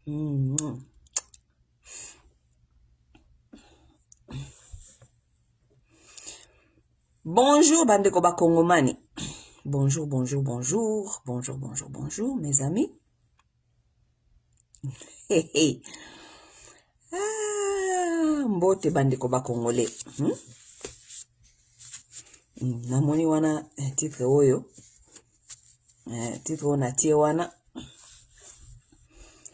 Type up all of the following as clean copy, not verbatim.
Mhm. Bonjour, bande koba Kongomani. Bonjour, bonjour, bonjour. Bonjour, bonjour, bonjour, mes amis. Hey, hey. Ah, mbote bande koba Congolais. Namoni wana titre oyo. Titre ona tie wana.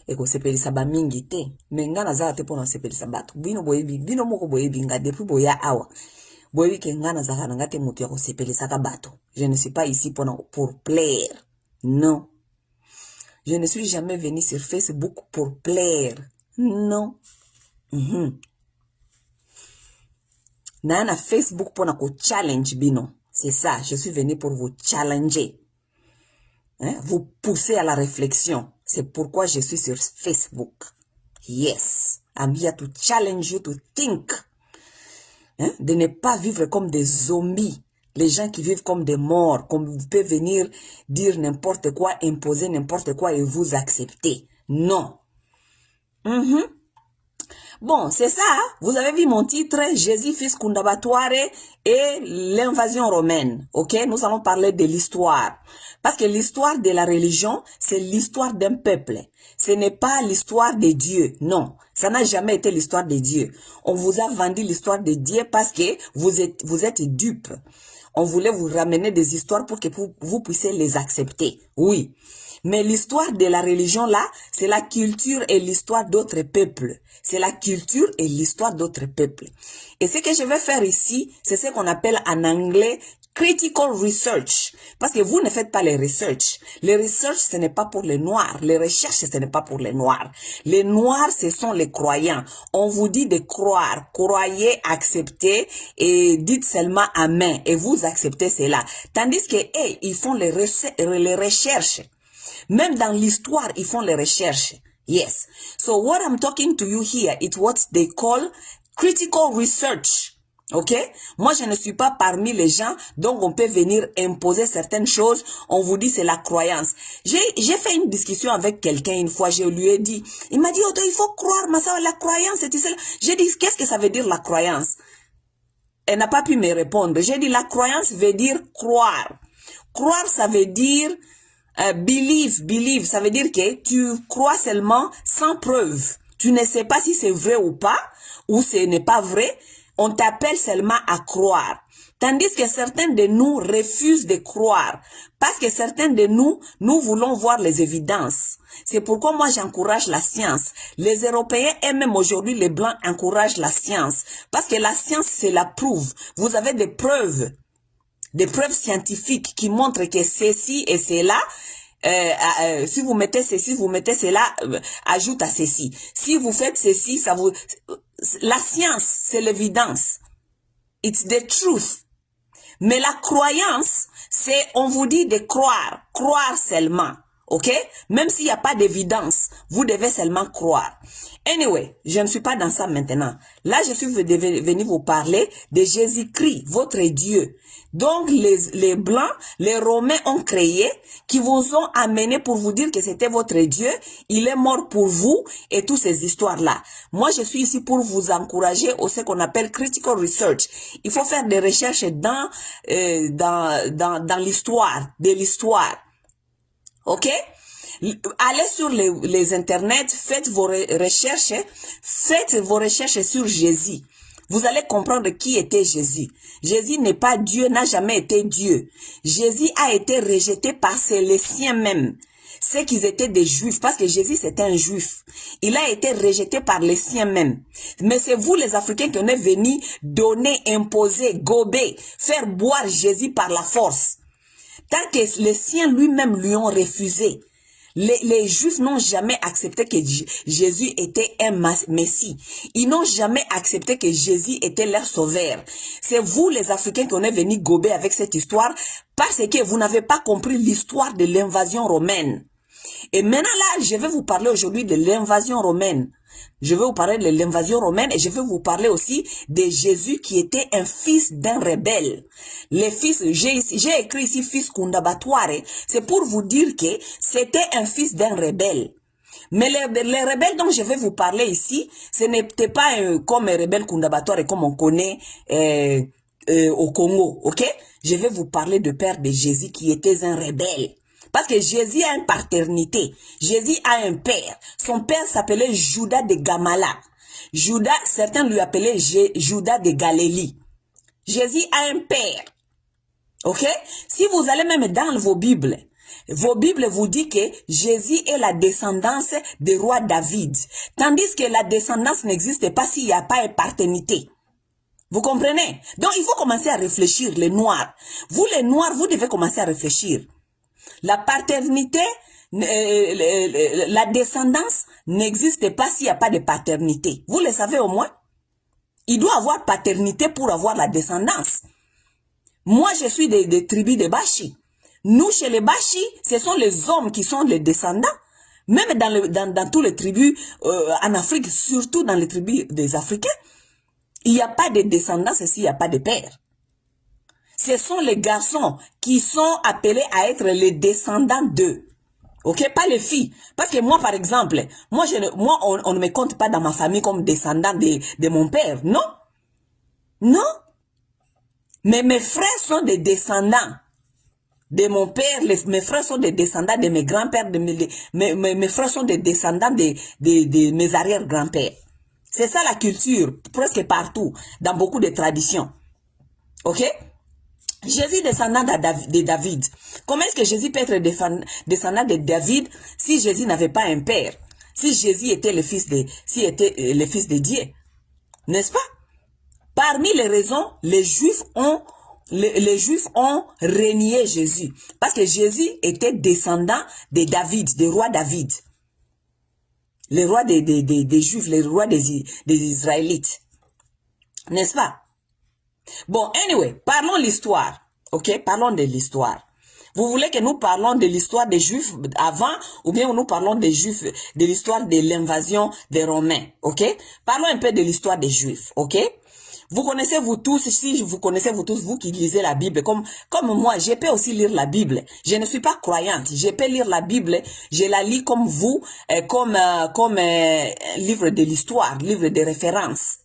Eko sepelisa ba mingi te. Menga nazala te pona sepelisa bato. Bino boyebi, bino moko boyebi nga depuis boya awa. Boyebi ke nga nazala nanga te mutu ya ko sepelisa ka bato. Je ne suis pas ici pour plaire. Non. Je ne suis jamais venu sur Facebook pour plaire. Non. Na Facebook pour ko challenge bino. C'est ça, je suis venu pour vous challenger. Vous pousser à la réflexion. C'est pourquoi je suis sur Facebook. Yes. I'm here to challenge you to think. De ne pas vivre comme des zombies. Les gens qui vivent comme des morts, comme vous pouvez venir dire n'importe quoi, imposer n'importe quoi et vous accepter. Non. Bon, c'est ça. Vous avez vu mon titre, Jésus fils Kundabatware et l'invasion romaine. Ok, nous allons parler de l'histoire. Parce que l'histoire de la religion, c'est l'histoire d'un peuple. Ce n'est pas l'histoire de Dieu. Non, ça n'a jamais été l'histoire de Dieu. On vous a vendu l'histoire de Dieu parce que vous êtes dupes. On voulait vous ramener des histoires pour que vous puissiez les accepter. Oui. Mais l'histoire de la religion là, c'est la culture et l'histoire d'autres peuples. C'est la culture et l'histoire d'autres peuples. Et ce que je vais faire ici, c'est ce qu'on appelle en anglais critical research. Parce que vous ne faites pas les research. Les research, ce n'est pas pour les noirs. Les recherches, ce n'est pas pour les noirs. Les noirs, ce sont les croyants. On vous dit de croire. Croyez, acceptez et dites seulement amen. Et vous acceptez cela. Tandis que, ils font les recherches. Même dans l'histoire, ils font les recherches. Yes. So what I'm talking to you here, it's what they call critical research. Ok? Moi, je ne suis pas parmi les gens dont on peut venir imposer certaines choses. On vous dit c'est la croyance. J'ai fait une discussion avec quelqu'un une fois. Je lui ai dit, il m'a dit, oh, il faut croire, mais ça, la croyance, c'est cela. J'ai dit, qu'est-ce que ça veut dire la croyance? Elle n'a pas pu me répondre. J'ai dit, la croyance veut dire croire. Croire, ça veut dire believe, ça veut dire que tu crois seulement sans preuve. Tu ne sais pas si c'est vrai ou pas, ou ce n'est pas vrai. On t'appelle seulement à croire. Tandis que certains de nous refusent de croire. Parce que certains de nous, nous voulons voir les évidences. C'est pourquoi moi j'encourage la science. Les Européens et même aujourd'hui les Blancs encouragent la science. Parce que la science, c'est la prouve. Vous avez des preuves scientifiques qui montrent que ceci et cela, si vous mettez ceci, vous mettez cela, ajoute à ceci. Si vous faites ceci, ça vous... La science, c'est l'évidence. It's the truth. Mais la croyance, c'est, on vous dit de croire seulement. Ok? Même s'il n'y a pas d'évidence, vous devez seulement croire. Anyway, je ne suis pas dans ça maintenant. Là, je suis venu vous parler de Jésus-Christ, votre Dieu. Donc, les Blancs, les Romains ont créé, qui vous ont amené pour vous dire que c'était votre Dieu, il est mort pour vous, et toutes ces histoires-là. Moi, je suis ici pour vous encourager au ce qu'on appelle critical research. Il faut faire des recherches dans l'histoire, de l'histoire. Ok? Allez sur les internets, faites vos recherches sur Jésus. Vous allez comprendre qui était Jésus. Jésus n'est pas Dieu, n'a jamais été Dieu. Jésus a été rejeté par les siens même. C'est qu'ils étaient des juifs, parce que Jésus c'était un juif. Il a été rejeté par les siens même. Mais c'est vous les Africains qui en êtes venus donner, imposer, gober, faire boire Jésus par la force. Tant que les siens lui-même lui ont refusé. Les Juifs n'ont jamais accepté que Jésus était un Messie. Ils n'ont jamais accepté que Jésus était leur sauveur. C'est vous les Africains qui en êtes venus gober avec cette histoire parce que vous n'avez pas compris l'histoire de l'invasion romaine. Et maintenant là, je vais vous parler aujourd'hui de l'invasion romaine. Je vais vous parler de l'invasion romaine et je vais vous parler aussi de Jésus qui était un fils d'un rebelle. Les fils, j'ai écrit ici fils Kundabatware, c'est pour vous dire que c'était un fils d'un rebelle. Mais les rebelles dont je vais vous parler ici, ce n'était pas comme les rebelles Kundabatware comme on connaît au Congo, ok? Je vais vous parler de père de Jésus qui était un rebelle. Parce que Jésus a une paternité. Jésus a un père. Son père s'appelait Judas de Gamala. Judas, certains lui appelaient Judas de Galilée. Jésus a un père. Ok? Si vous allez même dans vos Bibles vous disent que Jésus est la descendance du roi David. Tandis que la descendance n'existe pas s'il n'y a pas une paternité. Vous comprenez? Donc, il faut commencer à réfléchir, les Noirs. Vous, les Noirs, vous devez commencer à réfléchir. La paternité, la descendance n'existe pas s'il n'y a pas de paternité. Vous le savez au moins? Il doit avoir paternité pour avoir la descendance. Moi, je suis des tribus de Bashi. Nous, chez les Bashi, ce sont les hommes qui sont les descendants. Même dans tous les tribus en Afrique, surtout dans les tribus des Africains, il n'y a pas de descendance s'il n'y a pas de père. Ce sont les garçons qui sont appelés à être les descendants d'eux. Ok, pas les filles. Parce que moi, par exemple, on ne me compte pas dans ma famille comme descendant de mon père. Non. Non. Mais mes frères sont des descendants de mon père. Mes frères sont des descendants de mes grands-pères. Mes frères sont des descendants de mes arrière-grands-pères. C'est ça la culture, presque partout, dans beaucoup de traditions. Ok? Jésus descendant de David. Comment est-ce que Jésus peut être descendant de David si Jésus n'avait pas un père? Si Jésus était le fils de Dieu? N'est-ce pas? Parmi les raisons, les Juifs ont renié Jésus. Parce que Jésus était descendant de David, du roi David. Le roi des Juifs, le roi des Israélites. N'est-ce pas? Bon, anyway, parlons de l'histoire. Ok, parlons de l'histoire. Vous voulez que nous parlons de l'histoire des Juifs avant ou bien nous parlons des Juifs, de l'histoire de l'invasion des Romains. Ok, parlons un peu de l'histoire des Juifs. Ok. Vous connaissez vous tous, si vous connaissez vous tous, vous qui lisez la Bible, comme moi, je peux aussi lire la Bible. Je ne suis pas croyante, je peux lire la Bible, je la lis comme vous, comme livre de l'histoire, livre de référence,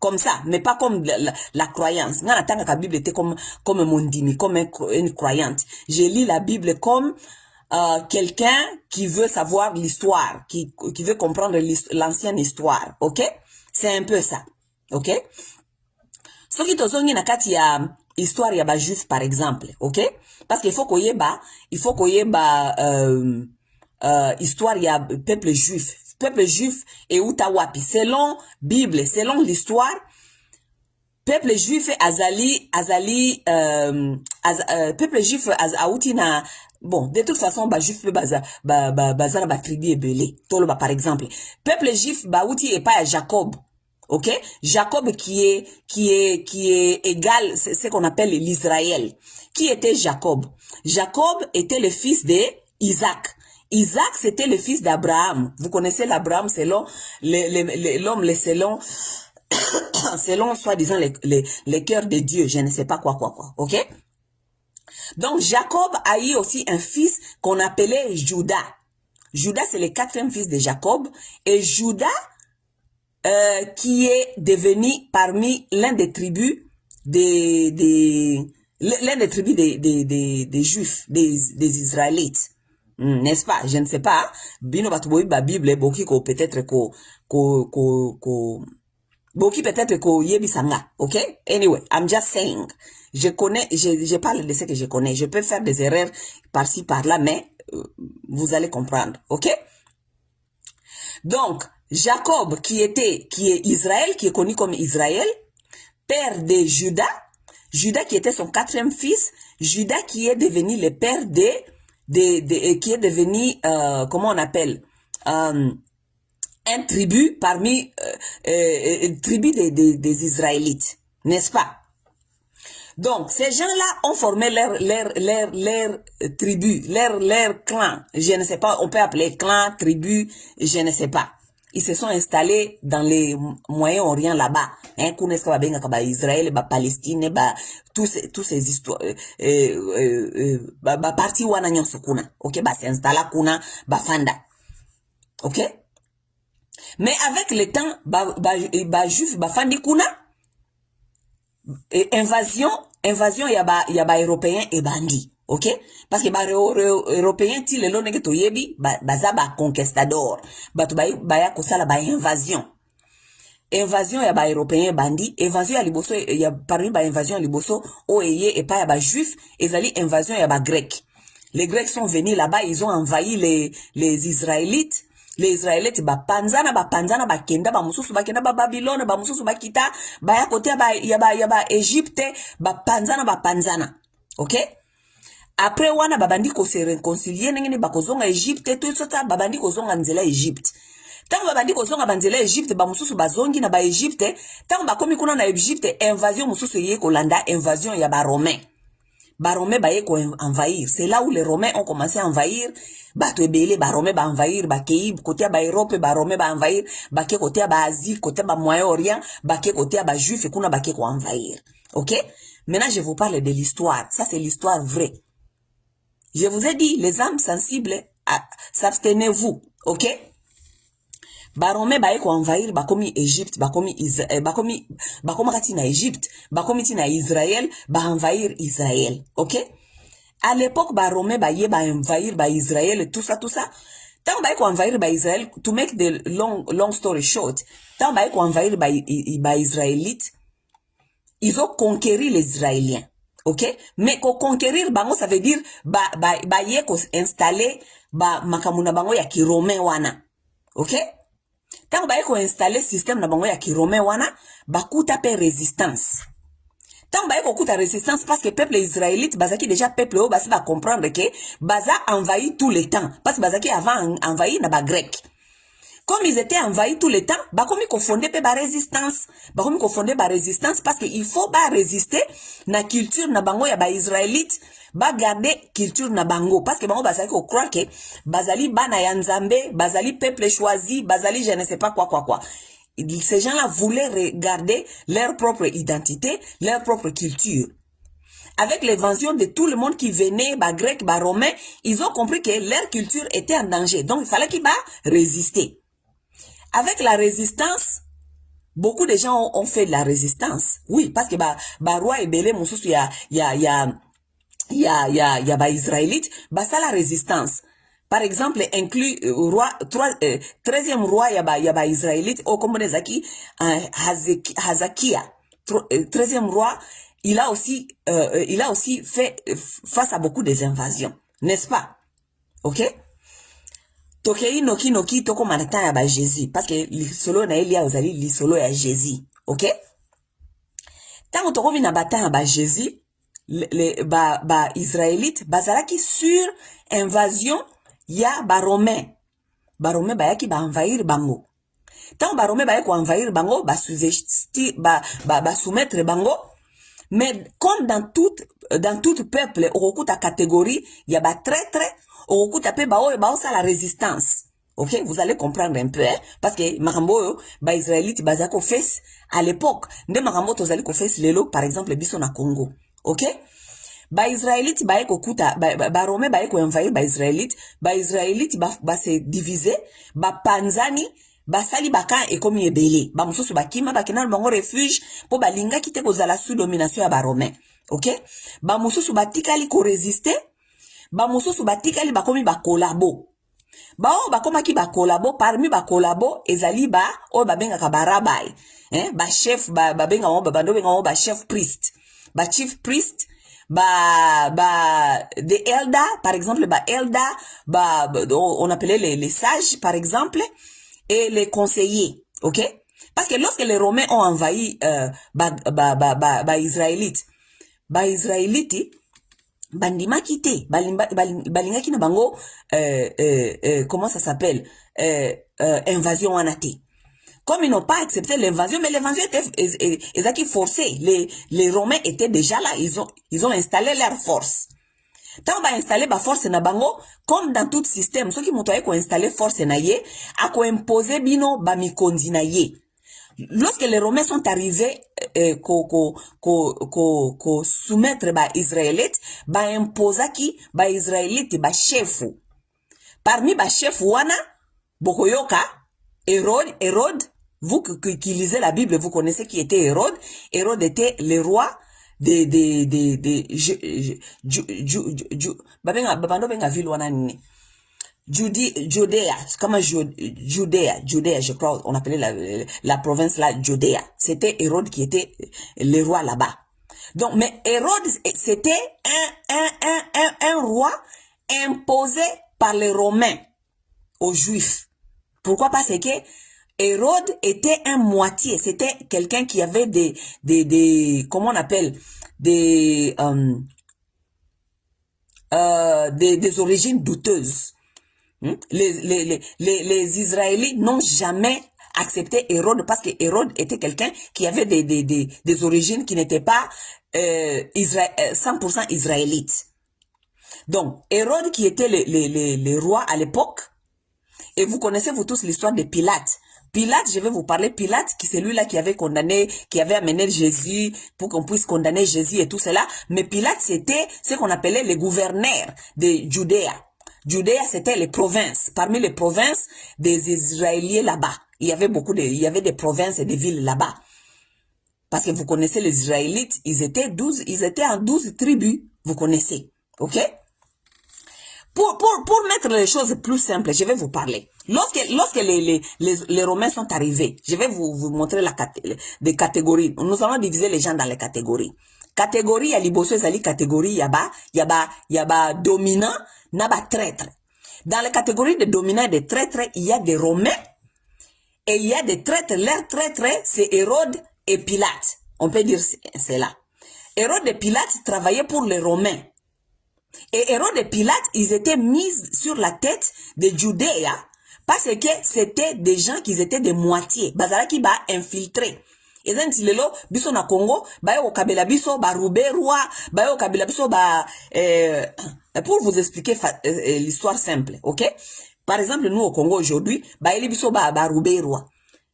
comme ça, mais pas comme la croyance. Dans la Bible était comme mon dimi, comme une croyante. Je lis la Bible comme quelqu'un qui veut savoir l'histoire, qui veut comprendre l'ancienne histoire, ok? C'est un peu ça. Ok? Ce qui tozongi na kati ya histoire ya ba juif par exemple, ok? Parce qu'il faut qu'il y ait histoire ya peuple juif. Peuple juif et utawapi. Selon Bible, selon l'histoire, peuple juif peuple juif auti na bon, de toute façon, ba juif ba tribu ebele. Toloba par exemple. Peuple juif ba outi et pas à Jacob. Ok, Jacob qui est égal, c'est ce qu'on appelle l'Israël. Qui était Jacob? Jacob était le fils de Isaac. Isaac c'était le fils d'Abraham. Vous connaissez l'Abraham selon l'homme selon soi-disant les cœurs de Dieu. Je ne sais pas quoi. Ok. Donc Jacob a eu aussi un fils qu'on appelait Judas. Judas c'est le 4e fils de Jacob et Judas qui est devenu parmi l'un des tribus des Juifs, des Israélites. N'est-ce pas? Je ne sais pas. Bino batuboyi ba Bible boki ko peut-être boki peut-être ko yebisanga. Ok? Anyway, I'm just saying. Je parle de ce que je connais. Je peux faire des erreurs par-ci par-là, mais vous allez comprendre. Ok? Donc, Jacob, qui est Israël, qui est connu comme Israël, père de Judas, Judas qui était son 4e fils, Judas qui est devenu le père qui est devenu, comment on appelle, un tribu parmi, une tribu des Israélites, n'est-ce pas? Donc, ces gens-là ont formé leur tribu, leur clan, je ne sais pas, on peut appeler clan, tribu, je ne sais pas. Ils se sont installés dans les Moyen-Orient là-bas. Hein, Israël, Palestine, tous ces histoires, parti wana nyonso kuna. Ok, c'est installé kuna, fanda. ok? Mais avec le temps, juif, fandi kuna, invasion yaba européen et bandi, ok? Parce que européen ti le lo nege to yebi, baza conquistador, ya kosala invasion. Invasion yaba européen bandi, invasion ya liboso, parmi invasion ya liboso, eye et pas yaba juif, ezali invasion yaba grec. Les Grecs sont venus là-bas, ils ont envahi les Israélites. Les Israélites bapanzana bakenda bamususu bakenda Babylone bamususu bakita baya kote yaba Égypte bapanzana. OK? Après wana babandi ko se réconcilier ngene bakozonga Égypte tout ça babandi kozonga nzela Égypte. Tant babandi kozonga banzela Égypte bamususu bazongi na ba Égypte, tant bakomi kuna na Égypte invasion mususu ye kolanda invasion ya ba Romain. Romains baye ko envahir. C'est là où les Romains ont commencé à envahir. Bato ebele Romains ba envahir Kei côté ba Europe Romains ba envahir ke côté ba Asie côté ba Moyen-Orient ke côté ba Juif kuna ke ko envahir. OK? Maintenant je vous parle de l'histoire. Ça c'est l'histoire vraie. Je vous ai dit les âmes sensibles s'abstenez-vous. OK? Romains baye ko envahir komi Égypte bakomi kati na Égypte bakomi ti na Israël envahir Israël. OK? À l'époque Romains baye envahir Israël tout ça tant baye ko envahir Israël, to make the long story short, tant baye ko envahir Israélites, ils ont conquéri les Israéliens. OK? Mais ko conquérir bango ça veut dire baye ko installer makamuna bango ya ki Romain wana. OK? Tant baye ko installer système na bango ya ki Romain wana bakuta pe résistance. Tant baye ko kuta résistance parce que peuple israélite bazaki déjà peuple o basi va comprendre que baza envahi tout le temps parce que bazaki avant envahi na ba grec. Comme ils étaient envahis tout le temps, bakomi ko fonder pe ba résistance. Bakomi ko fonder ba résistance parce que il faut ba résister na culture na bango ya ba israélite. Ba garder culture na bango parce que bango bazali ko croire que bazali bana ya nzambe, bazali peuple choisi, bazali je ne sais pas quoi. Ces gens-là voulaient regarder leur propre identité, leur propre culture. Avec l'invasion de tout le monde qui venait, grec, romain, ils ont compris que leur culture était en danger. Donc il fallait qu'ils résister. Avec la résistance, beaucoup de gens ont fait de la résistance. Oui, parce que roi et belé mon il y a israélite, ça la résistance. Par exemple, inclut roi 13e roi y a israélite au comme Nezaki Hazakia 13e roi, il a aussi fait face à beaucoup des invasions, n'est-ce pas? OK? Tokei noki toko manata ya Jésus parce que solo na Elia ozali li solo ya Jésus. OK? Tant toko na bata ya Jésus, les israélites bazalaki sur invasion ya Romain bayaki envahir bango. Tant Romain bayaki envahir bango soumettre bango. Mais comme dans tout peuple okuta catégorie ya traître okuta pe ça la résistance. OK, vous allez comprendre un peu hein? Parce que makambo israélite bazako fes à l'époque nde makambo tozali ko fes lelo par exemple biso na Congo. OK? Israélite ko kuta Romain ko envahir israélite se diviser panzani basali baka ekomi ebele mususu bakima bakina bango refuge po balinga kite kozala sous domination ya Romain. OK? Mususu batikali ko résister mususu batikali bakomi kolabo bakomaki kolabo parmi kolabo ezali o babengaka rabai chef babenga bando benga chef priest chief priest des elder par exemple elder on appelait les sages par exemple et les conseillers. OK? Parce que lorsque les Romains ont envahi israélites bandima quitté balinga ki na bango comment ça s'appelle invasion anate. Comme ils n'ont pas accepté l'invasion, mais l'invasion était forcée. Les Romains étaient déjà là, ils ont installé leur force. Tant on va installer force na bango, comme dans tout système, ceux qui m'ont installé force na ye, a ko imposer bino mikondi na ye. Lorsque les Romains sont arrivés soumettre Israélites, imposa ki Israélite chef. Parmi chef wana Bokoyoka, Hérode, vous qui lisez la Bible, vous connaissez qui était Hérode. Hérode était le roi Judéa, comme Judéa, je crois, on appelait la province là, Judéa. C'était Hérode qui était le roi là-bas. Donc, mais Hérode, c'était un roi imposé par les Romains aux Juifs. Pourquoi? Parce que Hérode était un moitié. C'était quelqu'un qui avait comment on appelle, des origines douteuses. Les Israélites n'ont jamais accepté Hérode parce que Hérode était quelqu'un qui avait des origines qui n'étaient pas 100% israélites. Donc, Hérode qui était le roi à l'époque, et vous connaissez vous tous l'histoire de Pilate. Pilate, je vais vous parler, Pilate, qui c'est lui-là qui avait condamné, qui avait amené Jésus pour qu'on puisse condamner Jésus et tout cela. Mais Pilate, c'était ce qu'on appelait les gouverneurs de Judée. Judée, c'était les provinces. Parmi les provinces des Israéliens là-bas, il y avait des provinces et des villes là-bas. Parce que vous connaissez les Israélites, ils étaient en 12 tribus, vous connaissez. Ok? Pour mettre les choses plus simples, je vais vous parler. Lorsque les Romains sont arrivés, je vais vous montrer des catégories. Nous allons diviser les gens dans les catégories. Catégorie, il y a liboso, il y a catégorie, il y a dominant, il y a traître. Dans les catégories de dominants et de traîtres, il y a des Romains et il y a des traîtres. Leurs traîtres, c'est Hérode et Pilate. On peut dire cela. Hérode et Pilate travaillaient pour les Romains. Et Hérode et Pilate, ils étaient mis sur la tête de Judée parce que c'était des gens qui étaient des moitiés. Bazala qui va infiltrer. Et then lelo biso na Congo, ba yo kabila biso ba ruberwa, ba yo kabila biso ba pour vous expliquer l'histoire simple, OK? Par exemple, nous au Congo aujourd'hui, ba eli biso ba ruberwa.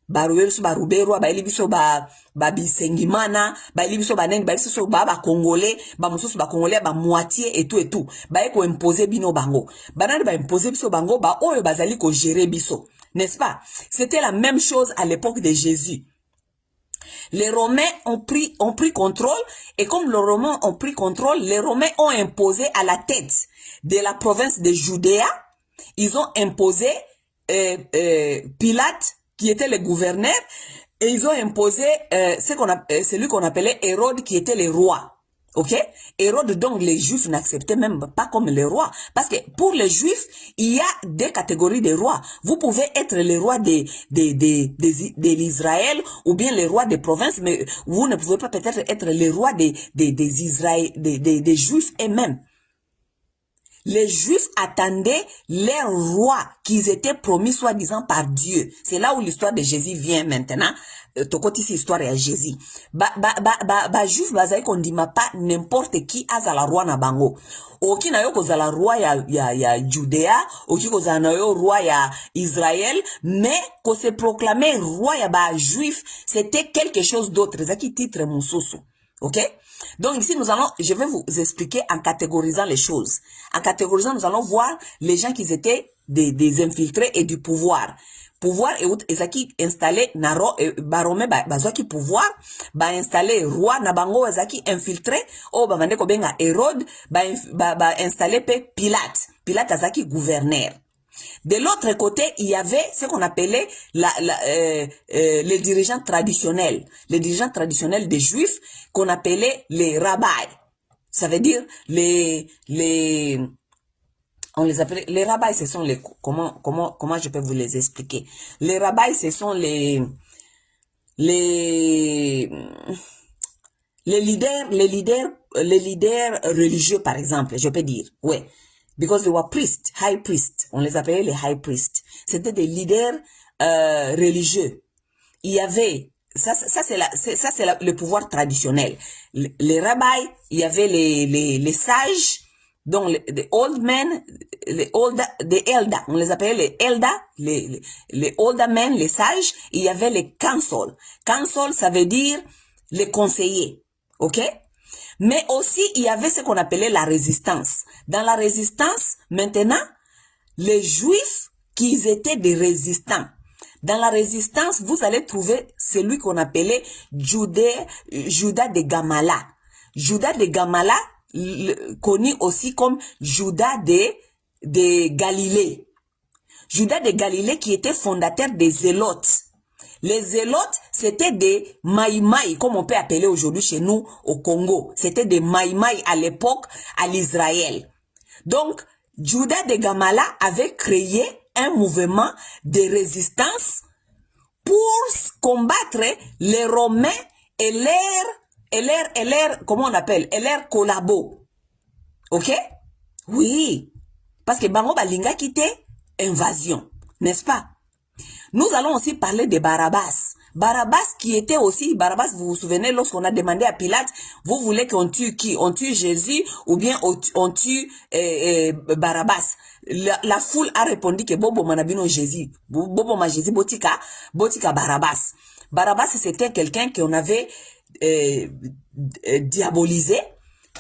Baruberwa, ba eli biso ba bisengimana, ba eli biso ba neng, ba biso ba congolais, ba mususu ba congolais ba moitié et tout. Ba eko imposer bino bango. Ba nani ba imposer biso bango, ba oyo bazali ko gérer biso. N'est-ce pas? C'était la même chose à l'époque de Jésus. Les Romains ont pris contrôle et comme les Romains ont pris contrôle, les Romains ont imposé à la tête de la province de Judée, ils ont imposé Pilate qui était le gouverneur et ils ont imposé celui qu'on appelait Hérode qui était le roi. Ok? Hérode, donc les Juifs n'acceptaient même pas comme le roi. Parce que pour les Juifs, il y a des catégories de rois. Vous pouvez être le roi de l'Israël ou bien le roi des provinces, mais vous ne pouvez pas peut-être être le roi des Juifs eux-mêmes. Les Juifs attendaient leur roi qu'ils étaient promis soi-disant par Dieu. C'est là où l'histoire de Jésus vient maintenant. Tokoti c'est histoire à Jésus. Juif bazai qu'on dit pas n'importe qui a la roi na bango. Oki na yo kozala roi ya Judéa, oki kozala na yo roi ya Israël, mais qu'on se proclamait roi ya ba juif, c'était quelque chose d'autre. Zaki titre mususu. OK? Donc ici, je vais vous expliquer en catégorisant les choses. En catégorisant, nous allons voir les gens qui étaient des infiltrés et du pouvoir. Pouvoir et zaki installé naro barome bazaki pouvoir ba installé roi na bango zaki infiltré o ba mande ko benga Hérode ba installé pe Pilate azaki gouverneur. De l'autre côté, il y avait ce qu'on appelait les dirigeants traditionnels. Les dirigeants traditionnels des Juifs qu'on appelait les rabbis. Ça veut dire on les appelait, les rabbis, ce sont les, comment je peux vous les expliquer? Les rabbis, ce sont les leaders religieux, par exemple, je peux dire. Ouais. Because they were priests, high priests. On les appelait les high priests. C'était des leaders religieux. Il y avait, ça c'est le pouvoir traditionnel. Les rabbis, il y avait les sages, donc les old men, les elders. On les appelait les elders, les older men, les sages. Il y avait les council. Council, ça veut dire les conseillers. OK? Mais aussi, il y avait ce qu'on appelait la résistance. Dans la résistance, maintenant, les Juifs qu'ils étaient des résistants. Dans la résistance, vous allez trouver celui qu'on appelait Judas de Gamala. Judas de Gamala, connu aussi comme Judas de Galilée. Judas de Galilée qui était fondateur des Zélotes. Les Zélotes, c'était des maïmaï, comme on peut appeler aujourd'hui chez nous au Congo. C'était des maïmaï à l'époque à l'Israël. Donc, Judas de Gamala avait créé un mouvement de résistance pour combattre les Romains et comment on appelle, et leurs collabos. Ok? Oui. Parce que Bango Balinga quittait invasion, n'est-ce pas? Nous allons aussi parler de Barabbas. Barabbas qui était aussi, Barabbas, vous vous souvenez, lorsqu'on a demandé à Pilate, vous voulez qu'on tue qui? On tue Jésus ou bien on tue Barabbas? La foule a répondu que Bobo Manabino Jésus. Bobo ma Jésus, Botika Barabbas. Barabbas, c'était quelqu'un qu'on avait diabolisé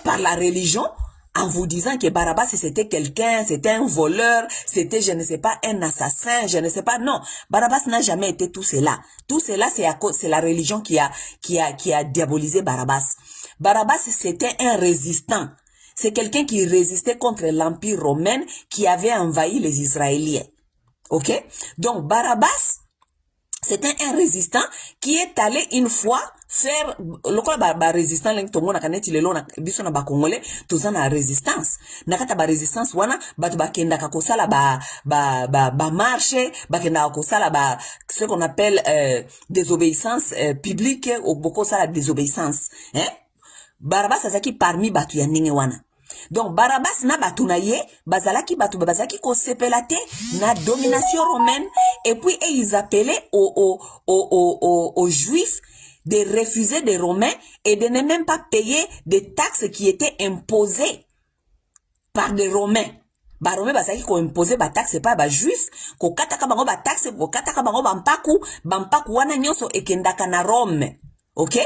par la religion, en vous disant que Barabbas c'était quelqu'un, c'était un voleur, c'était je ne sais pas un assassin, je ne sais pas. Non, Barabbas n'a jamais été tout cela. Tout cela c'est la religion qui a diabolisé Barabbas. Barabbas c'était un résistant. C'est quelqu'un qui résistait contre l'empire romain qui avait envahi les Israéliens. OK? Donc Barabbas c'était un résistant qui est allé une fois faire le quoi résistant leng tongo na kaneti lelo na biso na ba congolais tozana résistance nakata ba résistance wana batu bakenda ka kosala ba marche bakenda kosala ba ce qu'on appelle désobéissance publique ou beaucoup ça la désobéissance hein. Barabbas azaki parmi batu ya ninge wana. Donc Barabbas na batu na ye bazalaki batu bazalaki ko sepelate na domination romaine et puis ils appelaient aux juifs de refuser des romains et de ne même pas payer des taxes qui étaient imposées par des romains. Ba romains bazalaki ko imposer ba taxe pas ba juif ko kataka bango ba taxe ko kataka bango bampaku wana nyonso ekendaka na Rome. OK?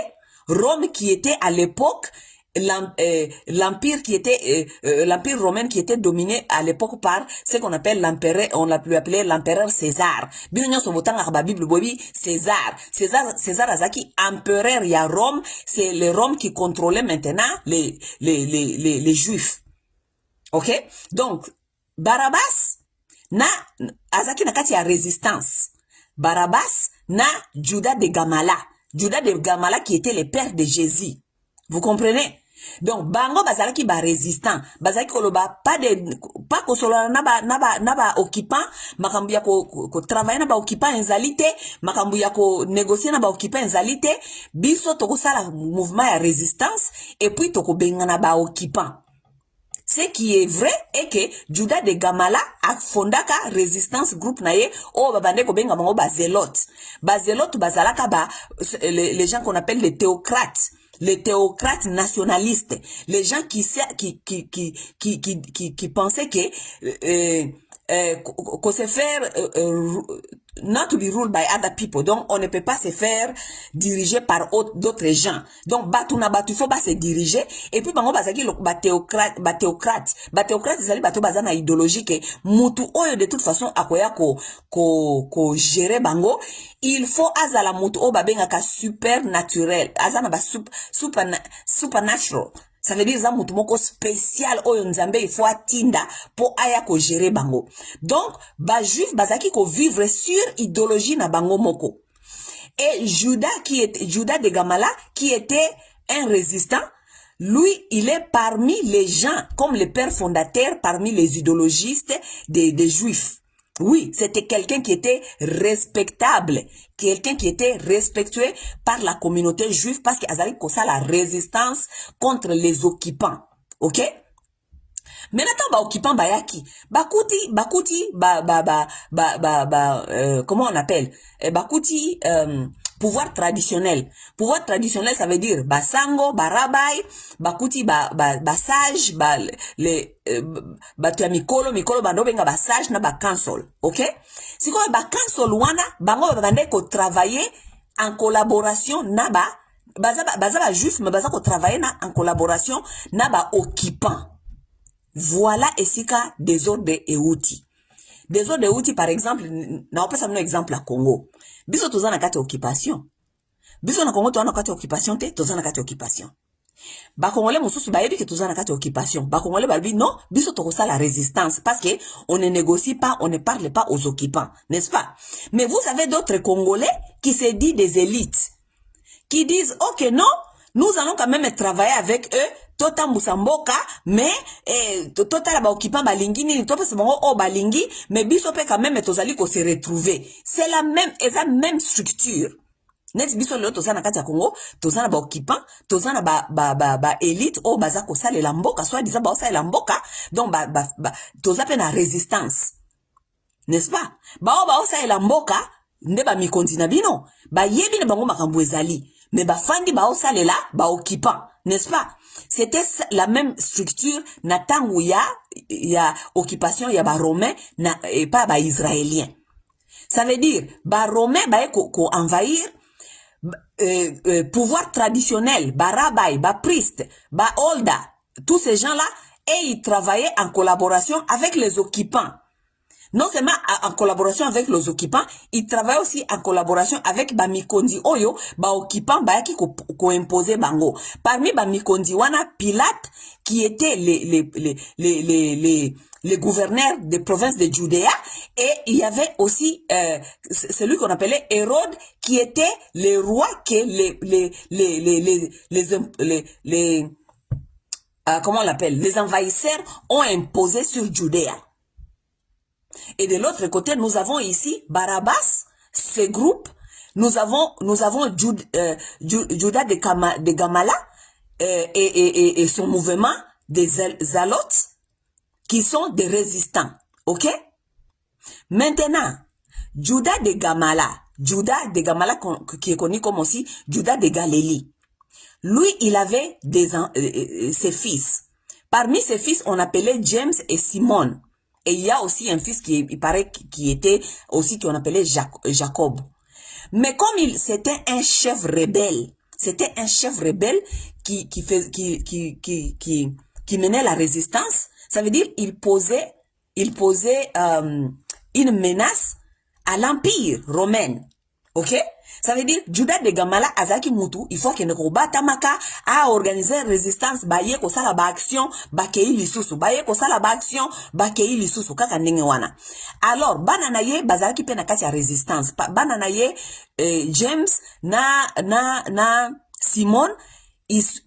Rome qui était à l'époque l'empire qui était l'empire romain qui était dominé à l'époque par ce qu'on appelle l'empereur, on l'a pu appeler l'empereur César. Bien sûr, botanga ba Bible bobi César azaki empereur ya Rome, c'est le Rome qui contrôlait maintenant les juifs. OK? Donc Barabbas na azaki na kati ya résistance. Barabbas na Judas de Gamala. Judas de Gamala qui était le père de Jésus. Vous comprenez? Donc bango bazalaki ba résistant, bazalaki koloba pas kosolola na ba occupant, makambu ya ko travailler na ba occupant enzalite, makambu ya ko négocier na ba occupant enzalite, biso toko sala mouvement ya résistance et puis toko benga na ba occupant. Ce qui est vrai est que Judas de Gamala a fondaka résistance groupe naye o babande ko benga bango ba zélote. Ba zélote bazalaka les gens qu'on appelle les théocrates. Les théocrates nationalistes, les gens qui pensaient qu'on se faire not to be ruled by other people. Donc on ne peut pas se faire diriger par d'autres gens. Donc batu faut pas se diriger et puis bango bazaki ba théocrate zali batu bazana idéologie que mutu oyo de toute façon akoya ko gérer bango. Il faut azala mutu o babenga ka supernaturel, azana ba supernatural. Ça veut dire za mutu moko spécial oyo nzambe il faut atinda po aya ko gérer bango. Donc ba juif bazaki ko vivre sur idéologie na bango moko. Et Judas de Gamala qui était un résistant, lui il est parmi les gens comme le père fondateur parmi les idéologistes des juifs. Oui, c'était quelqu'un qui était respectable, quelqu'un qui était respectué par la communauté juive parce qu'il avait ça la résistance contre les occupants. OK? Maintenant ba occupant bayaki bakuti comment on appelle bakuti pouvoir traditionnel ça veut dire basango barabai bakuti sage les batu ya mikolo bando benga sage na ba council. OK? Siko ba council wana bango bande ko travailler en collaboration na baza juif mais baza ko travailler en collaboration na ba occupant. Voilà esika désordre et outils. des autres de outils par exemple na opesa un exemple à Congo biso toza na kati occupation biso na Congo toza na kati occupation te toza na kati occupation ba congolais mosusu bayebi que toza na kati occupation ba congolais balobi non biso tokosa la résistance parce que on ne négocie pas, on ne parle pas aux occupants, n'est-ce pas? Mais vous avez d'autres congolais qui se disent des élites qui disent OK non, nous allons quand même travailler avec eux tota musamboka mais tota la ba occupant balingi ni to pesa bango o balingi mais biso pe quand même tozali ko se retrouver. C'est la même structure. Net biso lelo toza na kati ya Congo, toza na ba occupant, toza na ba élite o baza ko sala la mboka, soit disant ba sala la mboka, donc toza pe na résistance. N'est-ce pas? Ba sala la mboka, nde ba mikondi na bino, ba yebi na bango makambo ezali, mais ba fandi ba sala la ba occupant, n'est-ce pas? C'était la même structure na tangu ya occupation ya ba romain na et pas ba israélien. Ça veut dire ba romain ba ko envahir pouvoir traditionnel, ba rabbin, ba priest, ba olda, tous ces gens-là, et ils travaillaient en collaboration avec les occupants. Non seulement en collaboration avec les occupants, ils travaillaient aussi en collaboration avec ba mikondi oyo, ba occupants, ba qui ko imposé bango. Parmi ba mikondi wana Pilate, qui était les gouverneurs des provinces de Judéa, et il y avait aussi celui qu'on appelait Hérode, qui était le roi que comment on l'appelle, les envahisseurs ont imposé sur Judéa. Et de l'autre côté, nous avons ici Barabbas, ce groupe, nous avons Judas de Gamala et son mouvement des Zalotes, qui sont des résistants, ok? Maintenant, Judas de Gamala, qui est connu comme aussi Judas de Galilée, lui, il avait ses fils. Parmi ses fils, on appelait James et Simon. Et il y a aussi un fils il paraît, qui était aussi, qu'on appelait Jacob. Mais comme c'était un chef rebelle, qui menait la résistance, ça veut dire, il posait une menace à l'empire romain. Ok? Ça veut dire, Judas de Gamala azaki mutu, il faut que ne kobata maka a organiser résistance, baye ko sala ba action, bakei lisusu, baye ko sala ba action, bakei lisusu, kaka ndenge wana. Alors, banana ye bazaki pe na kati ya résistance, banana ye James na Simon,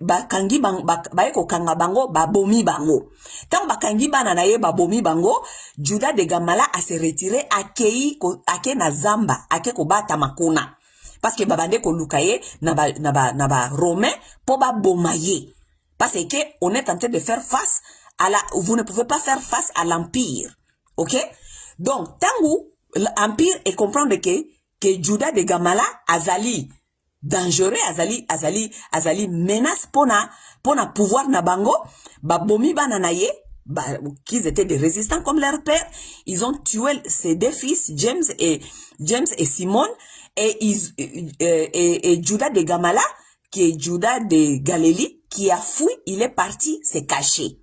bakangi baye ko kanga bango, babomi bango. Tant bakangi banana ye babomi bango, Judas de Gamala a se retiré, ake na zamba, ake ko bata makuna. Parce que babande ko lukaye na ba romain po ba bomaye. Parce que on est en train de faire face à vous ne pouvez pas faire face à l'empire. OK? Donc tangu l'empire et comprendre que Judas de Gamala azali dangereux, azali menace pona pouvoir na bango, ba bomi bananaye, qu'ils étaient des résistants comme leur père, ils ont tué ses deux fils, James et Simon, et Judas de Gamala, qui est Judas de Galilée, qui a fui, il est parti se cacher.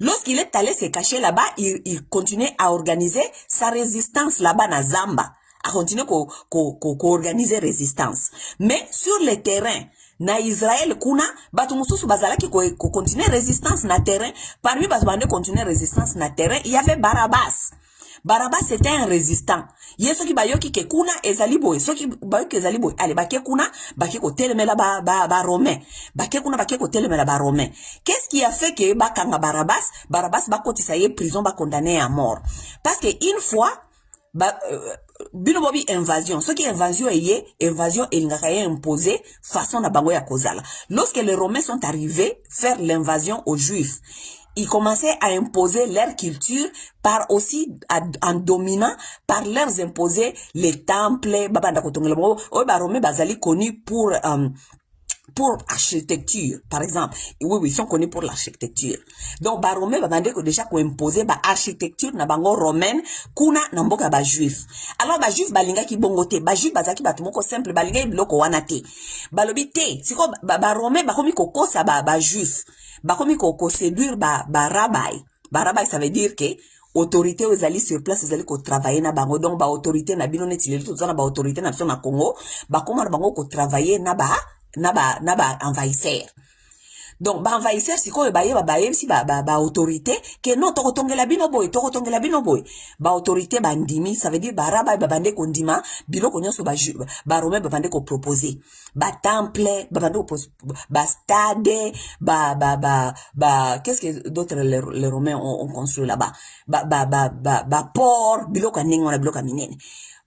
Lorsqu'il est allé se cacher là-bas, il continuait à organiser sa résistance là-bas na Zamba, à continuer organiser résistance. Mais sur le terrain, na Israël kuna, batu mususu bazalaki ko continuer résistance na terrain, parmi batu bande continuer résistance na terrain, il y avait Barabbas. Barabbas c'était un résistant. Yeso ki bayoki ke kuna ezali boy, so ki bayoki ezali boy, allez bake kuna, bake ko telemela ba romain. Bake kuna bake ko telemela ba romain. Qu'est-ce qui a fait que bakanga Barabbas ba kotisa ye prison ba condamné à mort? Parce que une fois bino bobi invasion, ce qui est invasion et l'ingakaye imposé façon na bango ya kozala. Lorsque les Romains sont arrivés faire l'invasion aux Juifs, ils commençaient à imposer leur culture en dominant, par leur imposer les temples, Romains bazali connus pour architecture, par exemple. Oui, ils sont connus pour l'architecture. Donc, Baromé va demander que déjà qu'on imposer architecture na bango romaine, kuna na mboka ba juif. Alors, ba juif balinga ki bongote, ba juif bazaki batumoko simple, balinga ibloko wanate. Balobi te, siko Baromé bakomi kokosa ba juif. Bakomi ko séduire ba rabbin. Ba rabbin, ça veut dire que autorité aux alliés sur place ezali ko travailler na bango donc ba autorité na bino neti lelo tozana ba autorité na biso na Congo ba koma na bango ko travailler na ba envahisseur. Donc ba envahisseur sikoyo baye si ba autorité que non tokotongela bino boy ba autorité ba ndimi ça veut dire ba raba ba bande ko ndima biloko nyonso ba romain ba bande ko proposer ba temple ba bande ko ba stade ba qu'est-ce que d'autres les romains ont construit là-bas ba port biloko ningo na biloko minene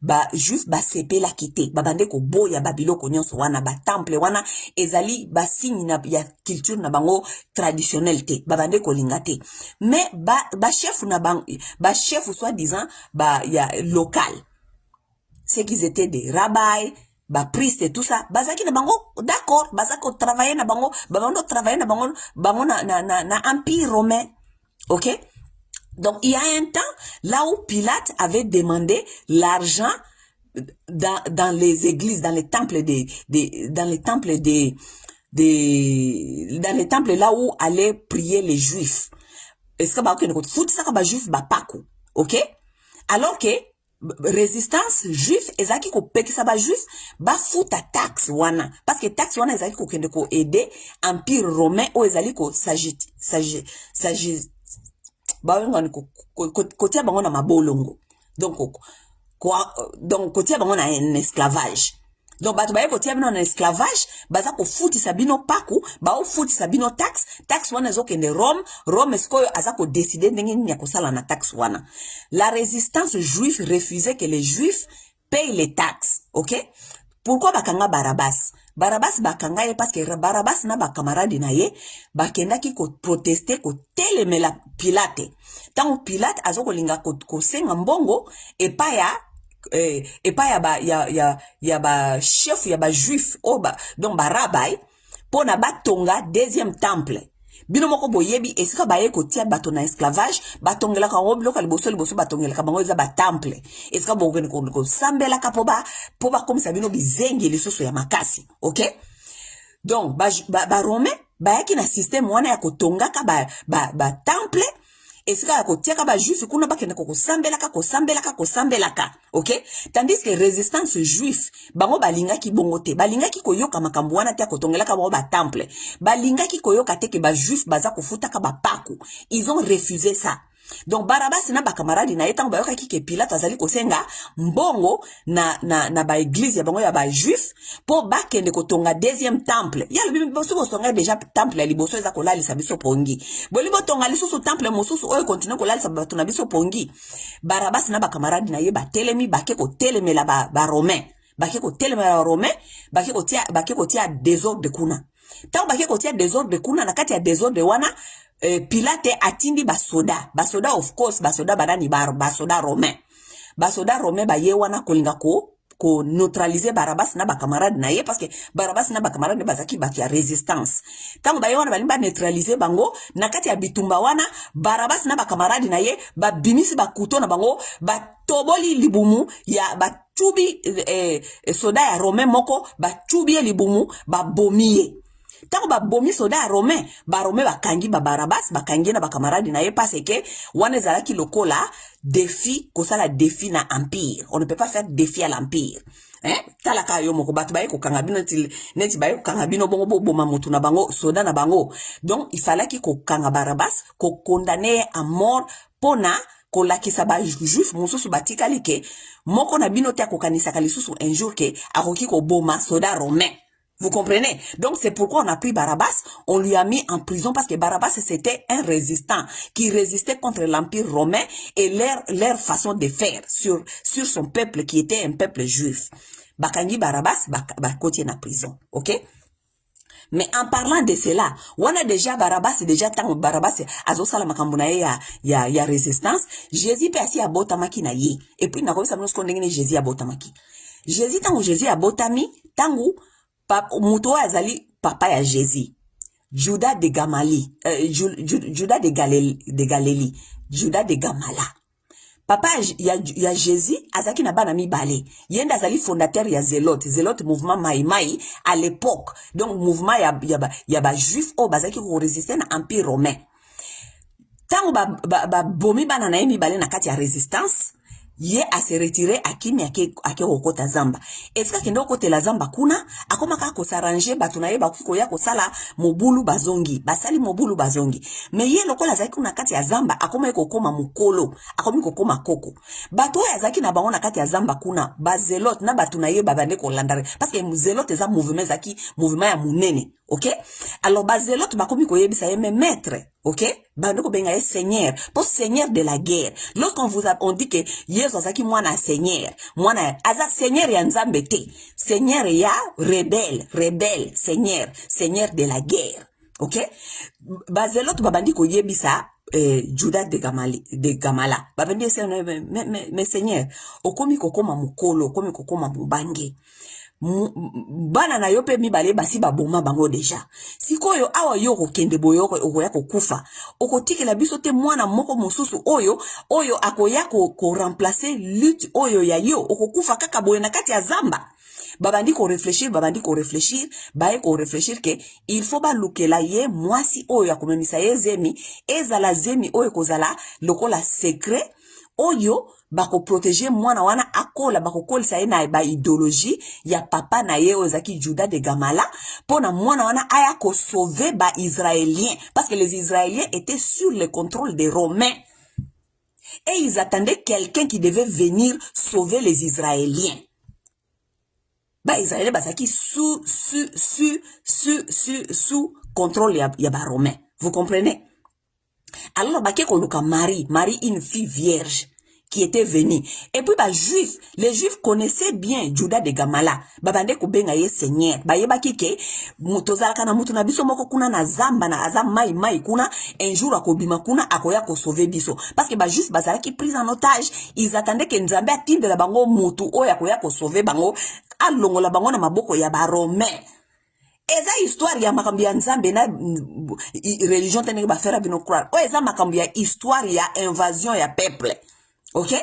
ba juste ba sepela kite ba bande ko boya ba biloko nyonso wana ba temple wana ezali ba signe na ya culture na bango traditionnel te ba bande ko lingate mais ba chef na ba chef soi-disant ba ya local c'est qu'ils étaient des rabbis ba priest et tout ça bazaki na bango d'accord bazako travailler na bango travailler na bango na empire romain. OK. Donc, il y a un temps, là où Pilate avait demandé l'argent dans les églises, dans les temples dans les temples là où allaient prier les juifs. Est-ce que bah juif bah paku, OK? Alors que résistance juif ezaki ko pekisa ba juif ba futa taxe wana parce que taxe wana ezaki ko kende ko aider empire romain ou ezali ko s'agit kotia bango na mabolongo donc kotia bango na un esclavage donc bato baye kotia bino na esclavage baza ko futisa bino paku ba o futisa bino taxe wana ezokende Rome eskoyo aza ko décider ndenge nini ya kosala na taxe wana. La résistance juive refusait que les juifs payent les taxes. OK. Pourquoi bakanga Barabas bakanga ye parce que Barabas na ba camarade na ye bakendaki ko protester ko telemela Pilate. Tant Pilate azoko linga ko senga mbongo epa ya ba chef ya ba juif donc ba rabbin pona batonga deuxième temple. Bino moko boyebi esika baye ko tia bato na esclavage batongela ka obloka liboso batongela ka bango za ba temple esika bongene ko sambela ka po ba comme ça bino bizengi lisoso ya makasi. OK. Donc ba romain bayaki na système wana ya kotonga ka ba temple esika ya kotia ka ba juif kuna bakende ko sambela ka. OK. Tandis que résistance juif bango balingaki bongote balingaki koyoka makambo wana tia kotongela ka ba temple balingaki koyoka te ke ba juif baza kofuta ka ba paku. Ils ont refusé ça. Donc Barabas na ba camarade na etango bayoka ki ke Pilate azali kosenga mbongo na ba église ya bango ya ba juif po bakende kotonga deuxième temple. Ya le biso kosonga déjà temple ya liboso eza kolalisa biso pongi. Bolibo tonga lisusu temple mosusu oyo continue kolalisa bato na biso pongi. Barabas na ba camarade na ye ba telemi bake ko telemela ba romain. Bake ko telemela ba romain, bake ko tia désordre kuna. Tant bake ko tia désordre kuna na kati ya désordre wana Pilate atindi basoda of course basoda banani basoda romain ba ye wana kolinga ko neutraliser Barabas na ba camarade na ye parce que Barabas na ba camarade bazaki baki ya résistance tango ba ye wana balimba neutraliser bango na kati ya bitumba wana Barabas na ba camarade na ye ba bimisi ba kuto na bango ba toboli libumu ya ba chubi soda ya romain moko ba chubi libumu ba bomiye. Tango ba bomi soda romain bakangi Barabas bakangi na ba camarade na ye parce que wana ezalaki lokola défi kosala défi na empire. On ne peut pas faire défi à l'empire. Talaka yo moko bato baye ko kanga bino neti baye ko kanga bino bongo boma mutu na bango soda na bango. Donc il fallait ki ko kanga Barabas ko condamner à mort pona ko lakisa ba juif mususu batikali ke moko na bino te ko kanisa kalisusu un jour ke akoki ko boma soda romain. Vous comprenez? Donc c'est pourquoi on a pris Barabas, on lui a mis en prison parce que Barabas c'était un résistant qui résistait contre l'empire romain et leur façon de faire sur son peuple qui était un peuple juif. Bakangi Barabas côté en prison, OK? Mais en parlant de cela, on a déjà Barabas, déjà tant Barabas azosala makambuna ya résistance, Jésus pesi abotamaki na ye. Et puis na komisa mnos kondengene Jésus abotamaki. Jésus tango Jésus abotami, tango muto azali papa ya Jésus. Judas de Gamali, Judas de Galilée, Judas de Gamala. Papa ya Jésus azaki na bana mibale. Yenda azali fondateur ya Zélote mouvement Maïmaï à l'époque. Donc mouvement ya ba juif o bazaki ko résister na empire romain. tango ba bomi bana na yemi bale na kati ya résistance ye a se retirer akimi ake okota zamba eska kendo kote la zamba kuna akoma ka ko s'arranger batuna ye bakuko ya ko sala mobulu bazongi basali mobulu bazongi me ye lokola zaki kuna kati ya zamba akoma ko koma mukolo akomi ko koma koko bato ya zaki na bango na kati ya zamba kuna bazelot na batuna ye babande ko landare parce que zelot eza mouvement zaki mouvement ya munene. OK? Alors, bazelot bakomi ko yebisa ye me maître. OK? Bando ko benga ye seigneur. Pour seigneur de la guerre. Lorsqu'on on dit que Yesu azaki mwana seigneur. Mwana aza seigneur ya nzambe te. Seigneur ya rebelle, seigneur de la guerre. OK? Bazelot babandi ko yebisa Judas de Gamala. Babandi se me seigneur. Okomi kokoma mukolo, okomi kokoma mubange. Bana na yope mibale basi baboma bango deja sikoyo awa yoko kende boyoko okoya kokufa okotikela biso te mwana moko mosusu oyo akoya ko remplacer lutte oyo ya yo okokufa kaka boye na kati ya zamba babandi ko réfléchir baye ko réfléchir ke il faut ba lukela ye mwasi oyo akomemisa ye zemi ezala zemi oyo kozala lokola secret oyo bako protéger mwana wana akola bako kolisa ye na ba idéologie ya papa na ye ozaki Judas de Gamala pona mwana wana aya ko sauver ba israéliens parce que les israéliens étaient sur le contrôle des romains et ils attendaient quelqu'un qui devait venir sauver les israéliens. Ba israéliens bazaki sous contrôle ya ba romain. Vous comprenez? Alors ba ko luka Marie une fille vierge qui était venu. Et puis, les juifs connaissaient bien Judas de Gamala. Babande ko benga ye seigneur. Ba yeba kike, mutozala kana mutu na biso moko kuna na zamba na azam mai kuna, un jour akobima kuna, akoya ko sauver biso. Parce que ba juifs bazala ki pris en otage, ils attendaient que nzambe atinde la bango mutu, oya koya ko sauver bango, alongo la bango na maboko ya ba romain. Eza histoire ya makambi ya nzambe na religion tenenge ba fera bino croire. O eza makambi ya histoire ya invasion ya peuple. OK?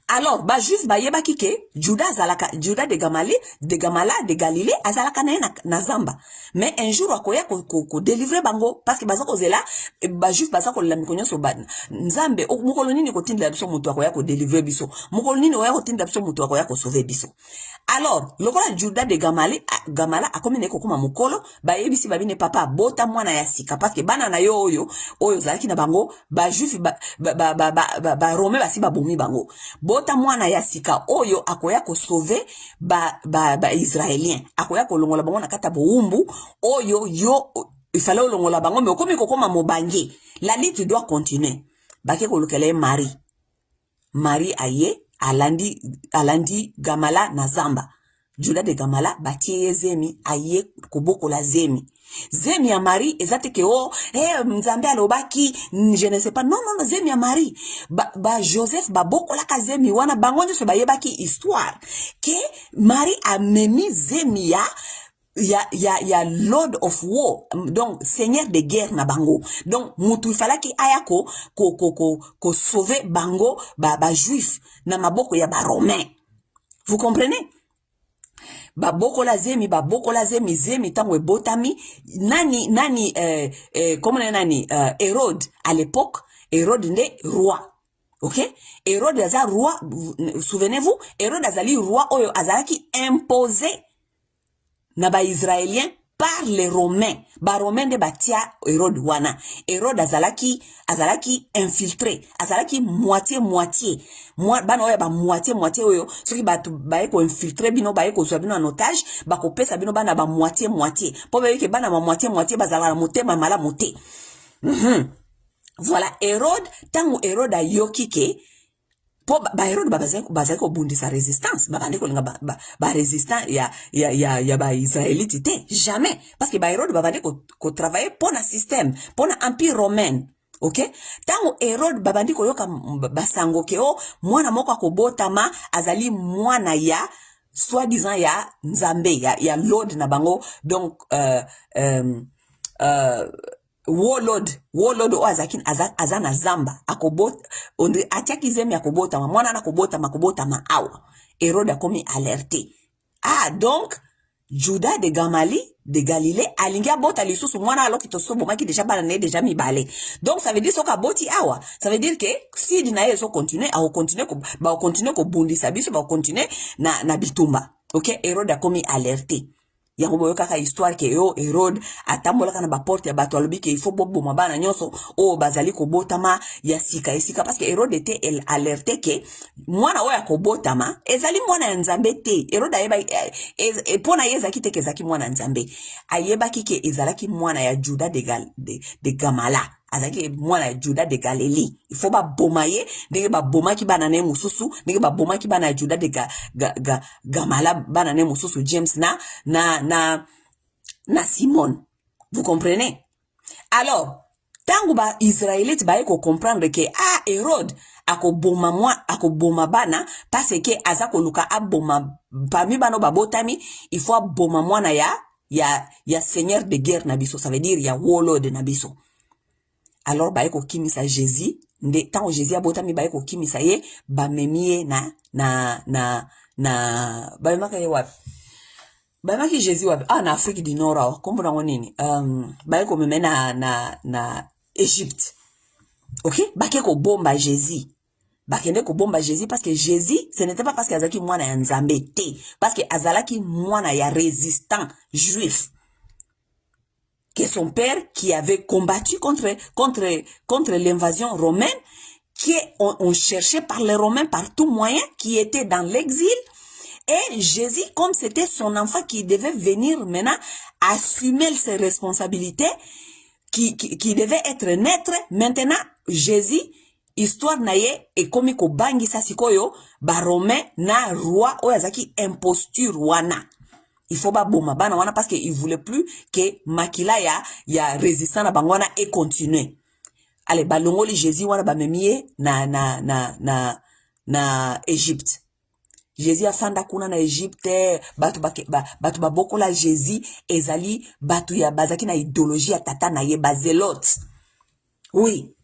Alors, ba juif ba yeba kike Judas de Gamala de Galilée azalaka na zamba. Mais un jour akoya ko délivrer bango parce que baza ko zela ba juif baza ko lamikonyo so ba nzambe mukolo nini ko tindela biso mutu akoya ko délivrer biso. Mukolo nini oya ko tindela biso mutu akoya ko sauver biso. Alors, lokola Judas de Gamala akomi neko kuma mukolo ba yebisi babine papa bota mwana ya sika parce que bana na yo oyo zalaki na bango ba juif ba romain basi ba bomi bango. Bota mwana ya sika oyo akoya ko sauver ba israélien akoya ko longola bango na kata boumbu oyo yo il fallait longola bango mais okomi kokoma mobange la lutte doit continuer bake ko lukele Marie aye alandi Gamala na zamba Judas de Gamala batie zemi aye koboko la zemi ya Marie ezate ke nzambe alobaki je ne sais pas non zemi ya Marie ba Joseph boko la ka zemi wana bango nso bayebaki histoire ke Marie a memi zemi ya Lord of War donc seigneur de guerre na bango donc mutu falaki aya ko sauver bango ba juif na maboko ya ba romain. Vous comprenez? Boko la zemi tango botami nani comment nani Hérode à l'époque Hérode nde roi. OK? Hérode aza roi, souvenez-vous, Hérode azali roi oyo azalaki imposé na ba israélien par les romains. Ba romain de batia Hérode wana. Hérode azalaki infiltré, azalaki moitié. Bana oyo ba moitié oyo soki batu baye ko infiltrer bino baye ko zwa bino en otage ba ko pesa bino bana ba moitié po ba yeke bana ba moitié bazala motema mala moté. Voilà Hérode tango Hérode ayoki ke po ba Hérode bazali ko bundisa résistance ba bande ko linga ba résistant ya ba israélite te jamais parce que ba Hérode ba bande ko travailler pour un système pour un empire romain. OK? Tango Hérode babandi ko yoka basango ke mwana moko akobotama azali mwana ya soi-disant ya nzambe ya Lord na bango donc warlord o azana zamba akobota onde atiaki zemi akobota mwana na kobota awa Hérode akomi alerté donc Juda de Gamali, de Galilée, alingia bota lisusu mwana alors qu'il te so boma qui déjà banane déjà mi balé. Donc ça veut dire soka boti awa. Ça veut dire que si dina yeso continuer, a continuer ko bundi sabiso, ba continuer na bitumba. OK, Hérode a commis alerté. Yango boyo kaka histoire ke yo Hérode atambola kana ba porte ya bato alobi ke il faut bobo mabana nyonso o bazali ko botama ya sika esika parce que Hérode était alerté ke mwana oya ko botama ezali mwana ya nzambe te. Hérode ayeba pona yeza kite ke zaki mwana nzambe ayeba kike ezalaki mwana ya Juda de Gamala azaki mwana ya Juda de Galilée. Il faut ba bomaye ndenge ba bomaki bana ne mususu ndenge ba bomaki bana ya Juda de Gamala bana ne mususu James na Simon. Vous comprenez? Alors, tangu ba Israélite ba eko comprendre que Hérode ako boma bana parce que azako luka aboma parmi bano babotami il faut aboma mwana ya seigneur de guerre na biso, ça veut dire ya warlord na biso. Alors ba eko kimisa Jésus nde tango Jésus abotami ba eko kimisa ye ba memie na ba maka ye wapi ba maki Jésus wapi na Afrique du Nord kombo na nini ba eko meme na Égypte. OK, ba ke ko bomba Jésus bakende ko bomba Jésus parce que Jésus ce n'était pas parce que azalaki mwana ya nzambe te, parce que azalaki mwana ya résistant juif que son père qui avait combattu contre l'invasion romaine, qui on cherchait par les Romains par tout moyen, qui était dans l'exil. Et Jésus, comme c'était son enfant qui devait venir maintenant assumer ses responsabilités, qui devait être naître, maintenant Jésus, histoire naye et comme ko bangi sa sikoyo, ba Romain na roi oyazaki imposture wana. Il faut pas boma bana wana parce qu'il voulait plus que makila ya résistant na bangwana et continuer. Allez balongoli Jésus wana ba memie na Égypte. Jésus a fanda kuna na Égypte batu ba bokola Jésus ezali batu ya bazaki na idéologie ya tata na ye bazelote. Oui.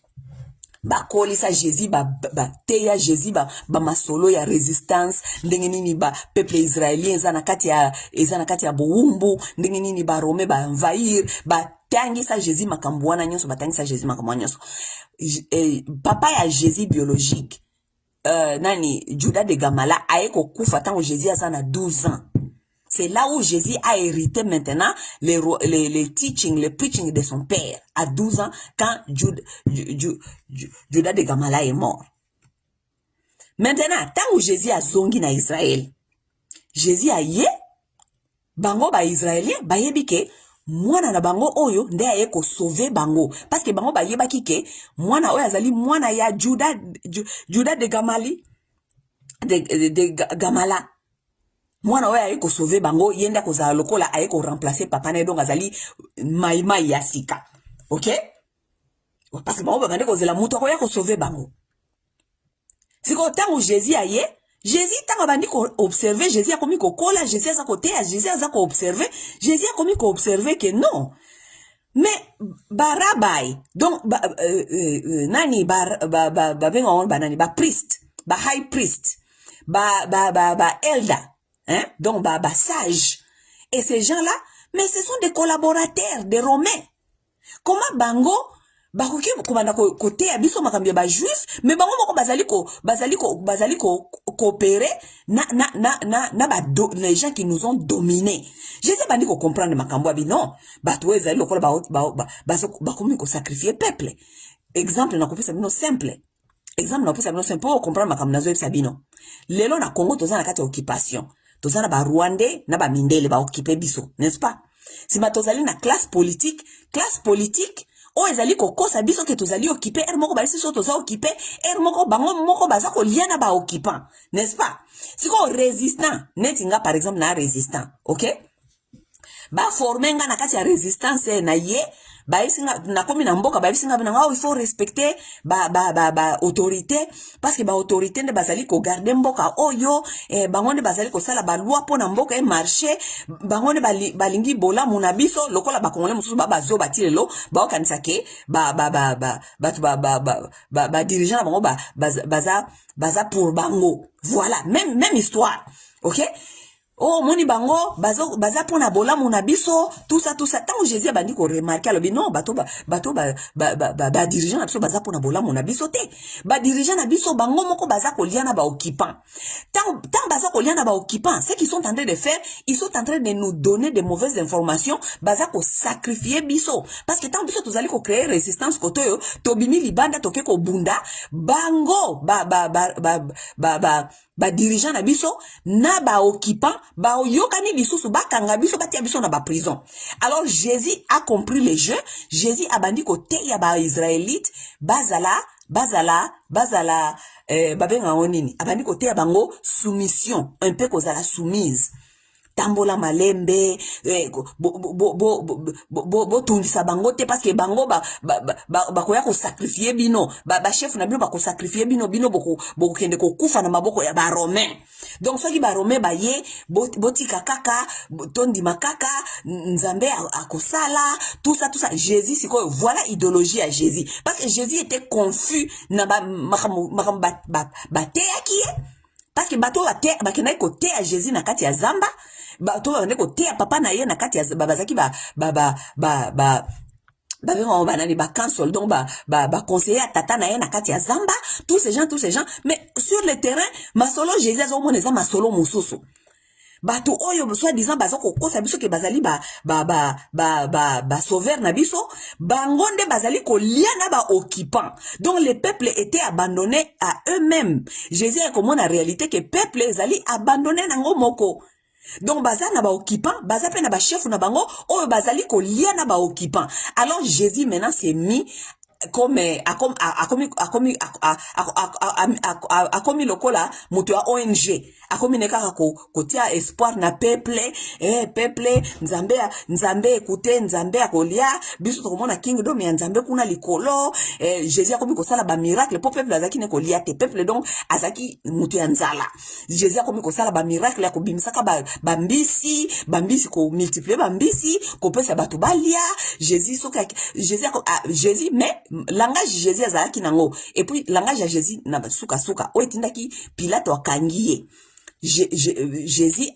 Ba kolisa Jésus ba teya Jésus ba masolo ya résistance ndenge nini ba peuple israélien ezana kati ya boumbu ndenge nini ba Rome ba envahir ba tangisa Jésus makambo wana nyonso ba tangisa Jésus makambo nyonso. Papa ya Jésus biologique Juda de Gamala aeko kufa tango Jésus azana 12 ans. C'est là où Jésus a hérité maintenant les teachings, les preaching de son père à 12 ans quand Juda de Gamala est mort. Maintenant, tant où Jésus a zongi na Israël, Jésus a yé, bango ba Israélien, ba yebike, mwana na bango oyo, nde a yeko sauver bango. Parce que bango ba yeba kike, mwana oyo azali, mwana ya Juda de Gamali, de Gamala. Mwana oya ayeko sauver bango yenda kozala lokola ayeko remplacer papa na donc azali maimai ya sika. OK? Parce que bango bakande kozela mutu akoya ko sauver bango. Siko tango Jésus aye, Jésus tango bandi ko observer, Jésus a komi ko kola, Jésus a côté, Jésus a ko observer, Jésus a komi ko observer que non. Mais barabai, donc nani ba priest, ba high priest, ba elder. Hein? Donc, sage. Et ces gens-là, mais ce sont des collaborateurs, des Romains. Comment bango, bakoki komanda côté abiso makambi ba juif, mais bango moko bazali ko coopérer les gens qui nous ont dominés. Je sais pas ni ko comprendre makambo abi non. Bato ezali lokola bakomi ko sacrifier peuple. Exemple na kopesa bino simple. Exemple na kopesa bino simple pour comprendre makambo nazo ebisa bino. Lelo na Congo tozana kati ya occupation. Tozana ba Rwandais na ba mindele ba occuper biso, n'est-ce pas? Si ma tozali na classe politique o ezali ko kosa biso ke tozali occuper moko ba so toza occuper moko bango moko baza ko liana ba occupant, n'est-ce pas? Si ko résistant, netinga par exemple na résistant, OK? Ba formenga na kati ya résistance na ye ba isinga na komi na mboka ba isinga na il faut respecter ba autorité parce que ba autorité ne bazali ko garder mboka oyo bangonde bazali ko sala ba loi pona mboka e marché bangonde balingi bola muna biso lokola ba kongole mususu ba bazo batilelo ba okanisa ke ba dirigeant bango baza pour bango. Voilà, même histoire. OK? Oh, moni bango, baza pona bola mon abiso, tout ça. Tant que Jésus a bandi ko remarquer, alors, non, dirigeant na biso, baza pona bola mon abiso te. Dirigeant na biso, bango moko baza ko liana ba occupant. Tant baza ko liana ba occupant, ce qu'ils sont en train de faire, ils sont en train de nous donner de mauvaises informations, baza ko sacrifier biso. Parce que tant biso, tozali ko créer résistance koto yo, tobimi libanda toke ko bunda, bango, dirigeant na biso, na ba occupant, ba yokani lisusu bakanga biso batia biso na ba prison. Alors Jésus a compris le jeu. Jésus a bandi kote ya ba Israélite bazala babenga onini abandi kote ya bango soumission, un peu kozala soumise. Tambola malembe tungisa bango te parce que bango koya ko sacrifier bino chef na bino ko sacrifier bino boko kende ko kufa na maboko ya ba romain. Donc soki ba romain ba ye botika kaka tondi makaka nzambe akosala tout ça Jésus siko voilà idéologie à Jésus parce que Jésus était confus na ba te akie parce que bato ba kenai ko te à Jésus na kati ya zamba bato ba ndeko te papa na ye na kati ya babazaki banani ba cancel donc ba conseiller tata na ye na kati ya zamba tous ces gens mais sur le terrain masolo Jésus azo moneza masolo mususu bato oyo soit disant bazo ko kosa biso ke bazali sauveur na biso bangonde bazali ko liana ba occupant. Donc les peuples étaient abandonnés à eux-mêmes. Jésus a comme la réalité que peuple ezali abandonné nango moko. Donc baza na ba occupant, baza pe na ba chef na bango, oyo bazali ko liana ba occupant. Alors Jésus maintenant s'est mis comme akomi lokola mutu ya ONG akomi nekaka kotia espoir na peuple nzambe écoute nzambe akolia biso tokomona kingdom ya nzambe kuna likolo Jésus akomi kosala ba miracle po peuple azaki ne kolia te peuple donc azaki mutu ya nzala. Jésus akomi kosala ba miracle ya kobimisaka bambisi ko multiplier bambisi ko pesa bato balia Jésus mais langage Jésus azalaki nango et puis langage ya Jésus na suka oetindaki Pilate wakangiye Jésus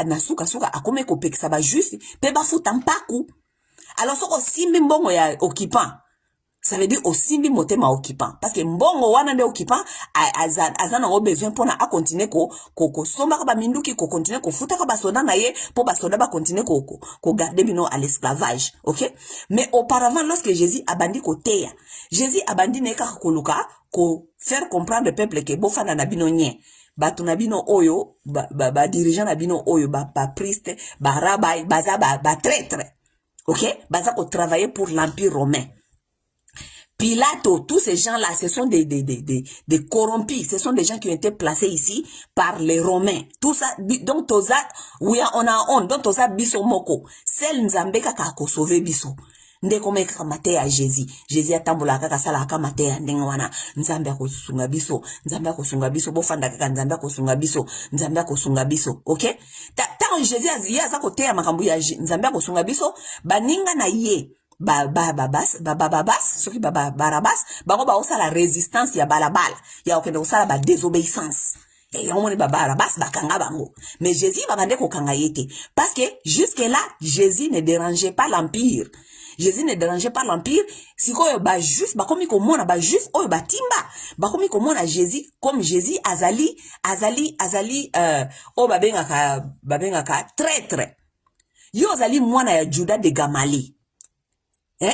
na suka akome kopekisa ba juif pe bafuta mpaku. Alors soko simbi mbongo ya occupant ça veut dire osimbi motema occupant parce que mbongo wana nde occupant azana ngo besoin pona a continuer ko somba ka ba minduki ko continuer ko futa ka ba soda na ye po ba soda ba continuer ko garder bino à l'esclavage. OK, mais auparavant lorsque Jésus abandi ko teya Jésus abandi neka koluka ko faire comprendre le peuple que bofana na bino nye batu na bino oyo ba dirigeant na bino oyo ba priest ba rabbin baza ba traître. OK, baza ko travailler pour l'empire romain. Pilate, tous ces gens-là, ce sont des corrompus. Ce sont des gens qui ont été placés ici par les Romains. Tout ça, donc toza, oui, on a honte. Donc toza biso moko. Celle nzambe kaka ko sauver biso. Nde kome kamate ya Jésus. Jésus atambola kaka sala kamate ya ndenga wana. Nzambe akosunga biso. Bofanda kaka nzambe akosunga biso. OK? Tant Jésus aza kote ya makambu ya nzambe akosunga biso, baninga na ye. Barabas soki barabas bango ba osala résistance ya balabala ya okende osala ba désobéissance et on barabas bakanga bango mais Jésus babande ko kanga yete parce que jusque là Jésus ne dérangeait pas l'empire. Sikoyo ba juif bakomi komona ba juif oyo batimba bakomi komona Jésus comme Jésus azali o babengaka traître yo azali mwana ya Juda de Gamali.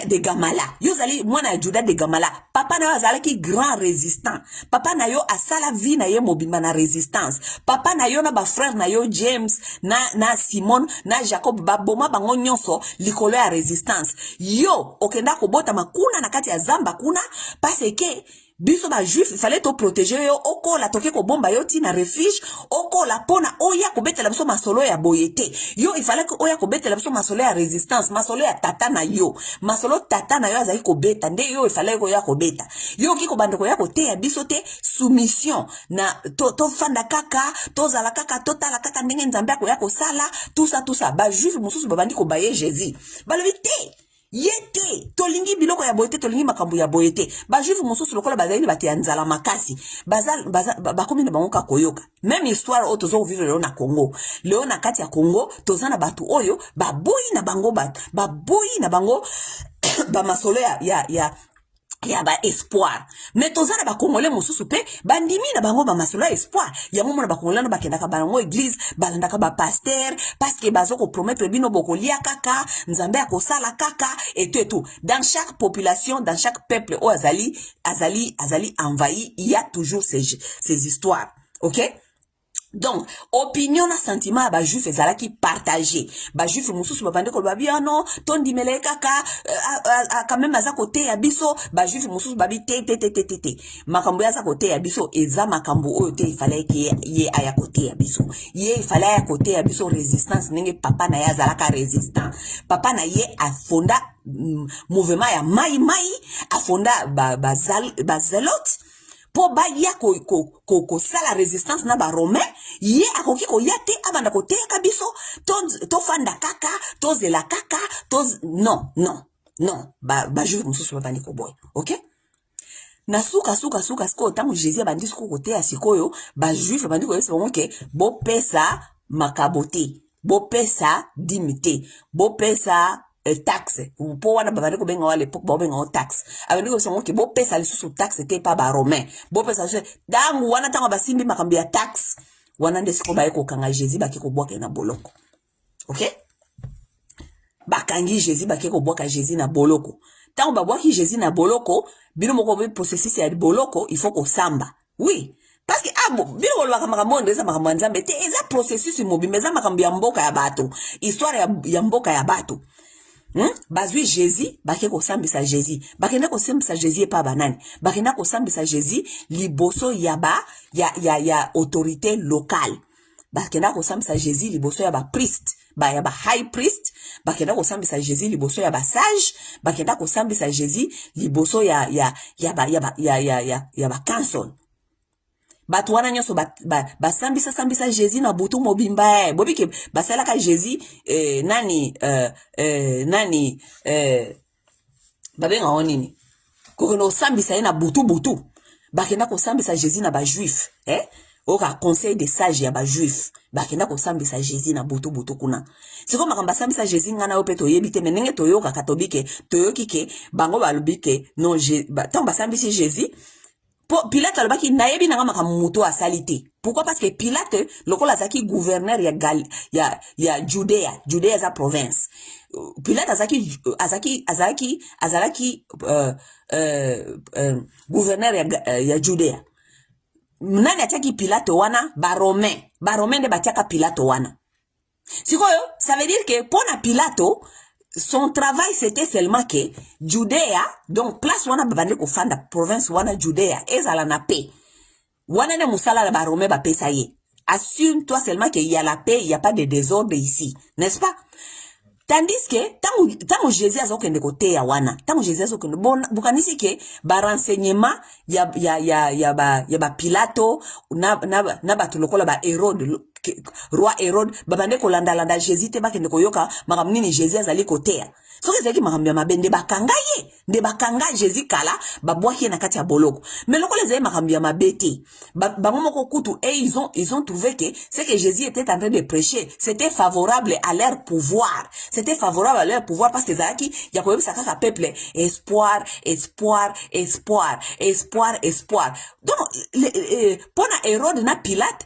De Gamala. Yo zali mwana ya Juda de Gamala. Papa na yo azali ki grand résistant. Papa na yo asala vie na ye mobimba na résistance. Papa na yo na ba frère na yo James na Simon na Jacob baboma bango nyonso likolo ya résistance. Yo okenda kobota makuna na kati ya zamba kuna parce que biso ba juif il fallait to protéger yo oko la toke ko bomba yo ti na refuge oko la pona oya ko betela biso masolo ya boyete yo il fallait ko oya ko betela biso masolo ya résistance masolo ya tata na yo azali ko beta nde yo il fallait ko ya ko beta yo ki ko bande ko ya ko te ya biso te soumission na to fanda kaka to zala kaka to tala kaka ndenge nzambe ko ya ko sala tout ça ba juif mususu babandi ko baye Jésus balobi te yete to tolingi biloko ya boyete tolingi makambo ya boyete ba juif mosusu lokola bazali bate nzala makasi bakomi na bango ka koyoka même histoire o tozo vivre leo na Congo leo na kati ya Congo tozana batu oyo baboyi na bango baboyi na bango ba masolo ya ba espoir mais tozana ba congolais mosusu pe bandimi na bango ba masolo espoir ya mona ba congolais no bakendaka bango église balandaka ba pasteur parce que bazoko promettre bino bokolia kaka nzambe akosala kaka et tout dans chaque population dans chaque peuple o azali envahi il y a toujours ces histoires OK. Donc, opinion na sentiment ba juif ezalaki partagé. Ba juif mususu babande ko babi non, ton dimele kaka quand même aza côté ya biso, ba juif mususu babi te. Makambo ya za côté ya biso eza makambo oyo te ifale ki ye aya côté ya biso. Ye ifale ya côté ya biso résistance nenge papa na ya zalaka résistant. Papa na ye afonda mouvement ya mai afonda ba zelote po ba ya ko sala résistance na ba romain ye akoki ko yate abanda ko te kabiso to fanda kaka to zela kaka to non ba juif mususu babandi ko boy OK na suka siko tangu Jésus abandi siko ko te asikoyo ba juif babandi ko yesa bonke bo pesa makabote bo pesa dimité bo pesa taxe po wana babandi ko benga wale po ba benga taxe abandi ko songo ke bo pesa lisusu taxe te pa ba romain bo pesa dangu wana tango basimbi makambi ya taxe wana ndesiko ba eko kanga Jésus ba kiko boka na boloko OK bakangi Jésus ba kiko boka Jésus na boloko tango ba boki Jésus na boloko bino moko be processus ya boloko il faut ko samba oui parce que bino wolwa makambo ndeza makambo nzambe te eza processus mobimba eza makambo ya mboka ya bato histoire ya mboka ya bato bazui Jésus bake ko sambisa Jésus bakenda ko sambisa Jésus pa banani bakenda ko sambisa Jésus liboso ya autorité locale bakenda ko sambisa Jésus liboso ya ba priest ya ba high priest bakenda ko sambisa Jésus liboso ya ba sage bakenda ko sambisa Jésus liboso ya ba council batu wana nyoso sambisa Jésus na butu mobimba bobike basala ka Jésus nani babenga onini kokono sambisa na butu bakenda ko sambisa Jésus na ba juif oka conseil des sages ya ba juif bakenda ko sambisa Jésus na butu kuna siko makamba sambisa Jésus ngana opeto yebite menenge toyoka katobike toyokike bango balubike non tamba sambisi Jésus Pilate alobaki nayebi nanga makamuto asalite. Pourquoi? Parce que Pilate lokola zaki gouverneur ya Judea za province. Pilate azaki gouverneur ya Judea. Nani ataki Pilate wana? Ba Romain de batiaka Pilate wana. Sikoyo, ça veut dire que pona Pilato son travail c'était seulement que Judea donc place wana babande ko fanda province wana Judea ezala na paix wana ne musala la barome ba pesa ye assure-toi seulement qu'il y a la paix il y a pas de désordre ici n'est-ce pas tandis que tango Jésus azokende côté ya wana tango Jésus azokende bukanisi ke ba renseignement ya ba Pilato na batu lokola ba Hérode roi Hérode babande ko landa Jésus te bakende ko yoka makamni ni Jésus azali kotea soki zaki makambi ya mabende bakanga ye nde bakanga Jésus kala babwaki na kati ya boloko mais lokola zali makambi ya mabete bango moko kutu et ils ont trouvé que c'est que Jésus était en train de prêcher c'était favorable à leur pouvoir parce que zaki ya koyebisa kaka peuple espoir donc pona Hérode na Pilate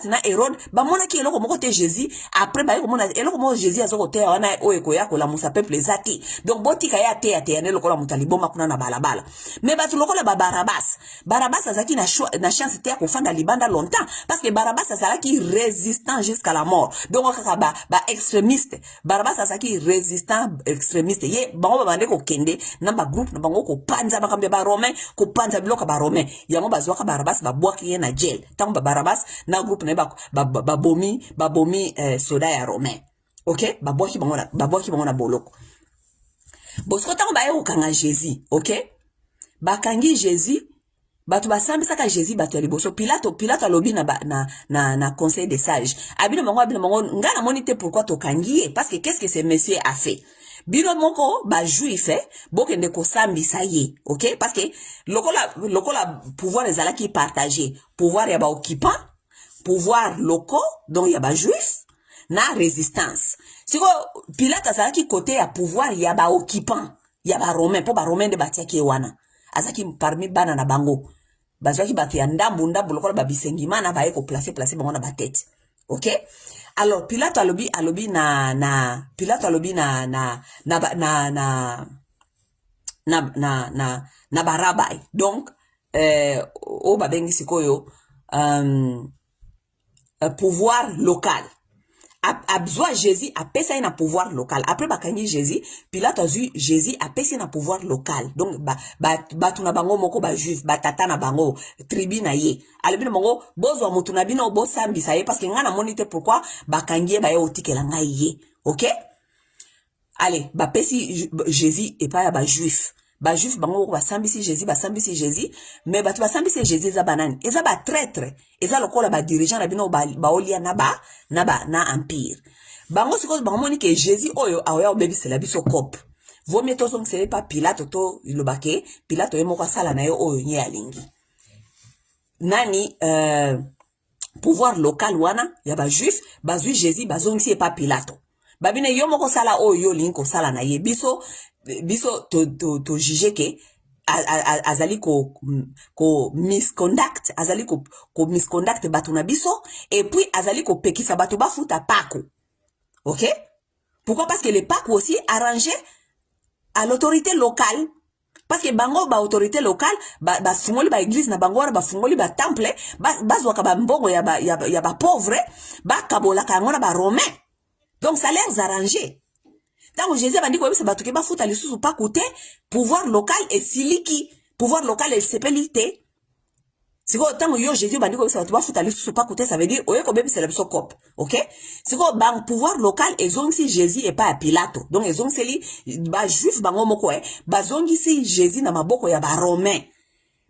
na Hérode bamona ki eloko moko te Jésus après ba komona eloko moko Jésus azoko te wana oyeko ya kola musa peuple zati donc botika ya te ne lokola mutaliboma kuna na balabala mais batu lokola Barabas azaki na chance te ya kofanda libanda longtemps parce que Barabas azalaki résistant jusqu'à la mort donc kaka ba extrémiste Barabas azaki résistant extrémiste ye bango bande ko kende na ba groupe na bango ko panza bakambe ba romain ko panza biloka ba romain yango bazwaka Barabas ba bwaki ye na jail tango Barabas na groupe na babomi soda ya romain OK babwaki bango na boloko bosko tango ba yo kanga Jésus OK bakangi Jésus batu basambisa ka Jésus batu ya liboso Pilate alobi na conseil des sages abino bango ngana monite pourquoi to kangi parce que qu'est-ce que ce monsieur a fait bino moko ba juif bokende ko sambisa ye, ok? Parce que lokola pouvoir ezalaki partagé, pouvoir ya ba occupant, pouvoir locaux, donc ya ba juif na résistance. Siko Pilate azalaki côté ya pouvoir ya ba occupant, ya ba romain, po ba romain de batiaki wana. Azaki parmi bana na bango. Bazwaki batu ya ndambu lokola ba bisengima na ba eko placer bango na ba tête. OK? Alors Pilate alobi Pilate alobi na barabai. Donc o babengi sikoyo pouvoir local. Absoa Jésus a pesa na pouvoir local. Après bakangi Jésus, Pilate a vu Jésus a pesa na pouvoir local. Donc batu na bango moko ba juif, batata na bango, tribu na ye. Alobi na bango bozwa mutu na bino bo sambisa ye parce que nga na monite pourquoi bakangi ba ye otikela ngai ye. OK? Allez, ba pesi Jésus et pas ya ba juif. Ba juif bango ba sambisi Jésus, mais batu ba sambisi Jésus za banani. Eza ba traître, eza lokola ba dirigeant na bino ba olia na empire. Bango sikozo bango moni ke Jésus oyo aoya obebi sela biso cop. Vomie to song sele pa Pilate to ilobake, Pilate yo moko sala na yo oyo nye alingi. Nani pouvoir local wana ya ba juif, bazui Jésus bazongisi pa Pilate. Babine yo moko sala oyo lingi ko sala na ye biso to juger ke azali ko misconduct, azali ko misconduct batu na biso, et puis azali ko pekisa batu bafuta pako. OK? Pourquoi? Parce que les pako aussi arrangé à l'autorité locale. Parce que bango ba autorité locale ba fungoli ba église na bango ba fungoli ba temple bazwa ka ba mbongo ya ba pauvre ba kabola ka ngona ba romain. Donc ça les arrangé. Tant que Jésus a dit que c'est batuke ba futa lisusu pas côté pouvoir local et siliki, pouvoir local et sepelité. C'est quoi tant que yo Jésus a dit que c'est batuke ba futa lisusu pas côté, ça veut dire oye ko bebe c'est le biso cop. OK? C'est quoi bang pouvoir local et zongi si Jésus et pas à Pilate. Donc ils ont seli ba juif bango moko ba zongi si Jésus na maboko ya ba romain.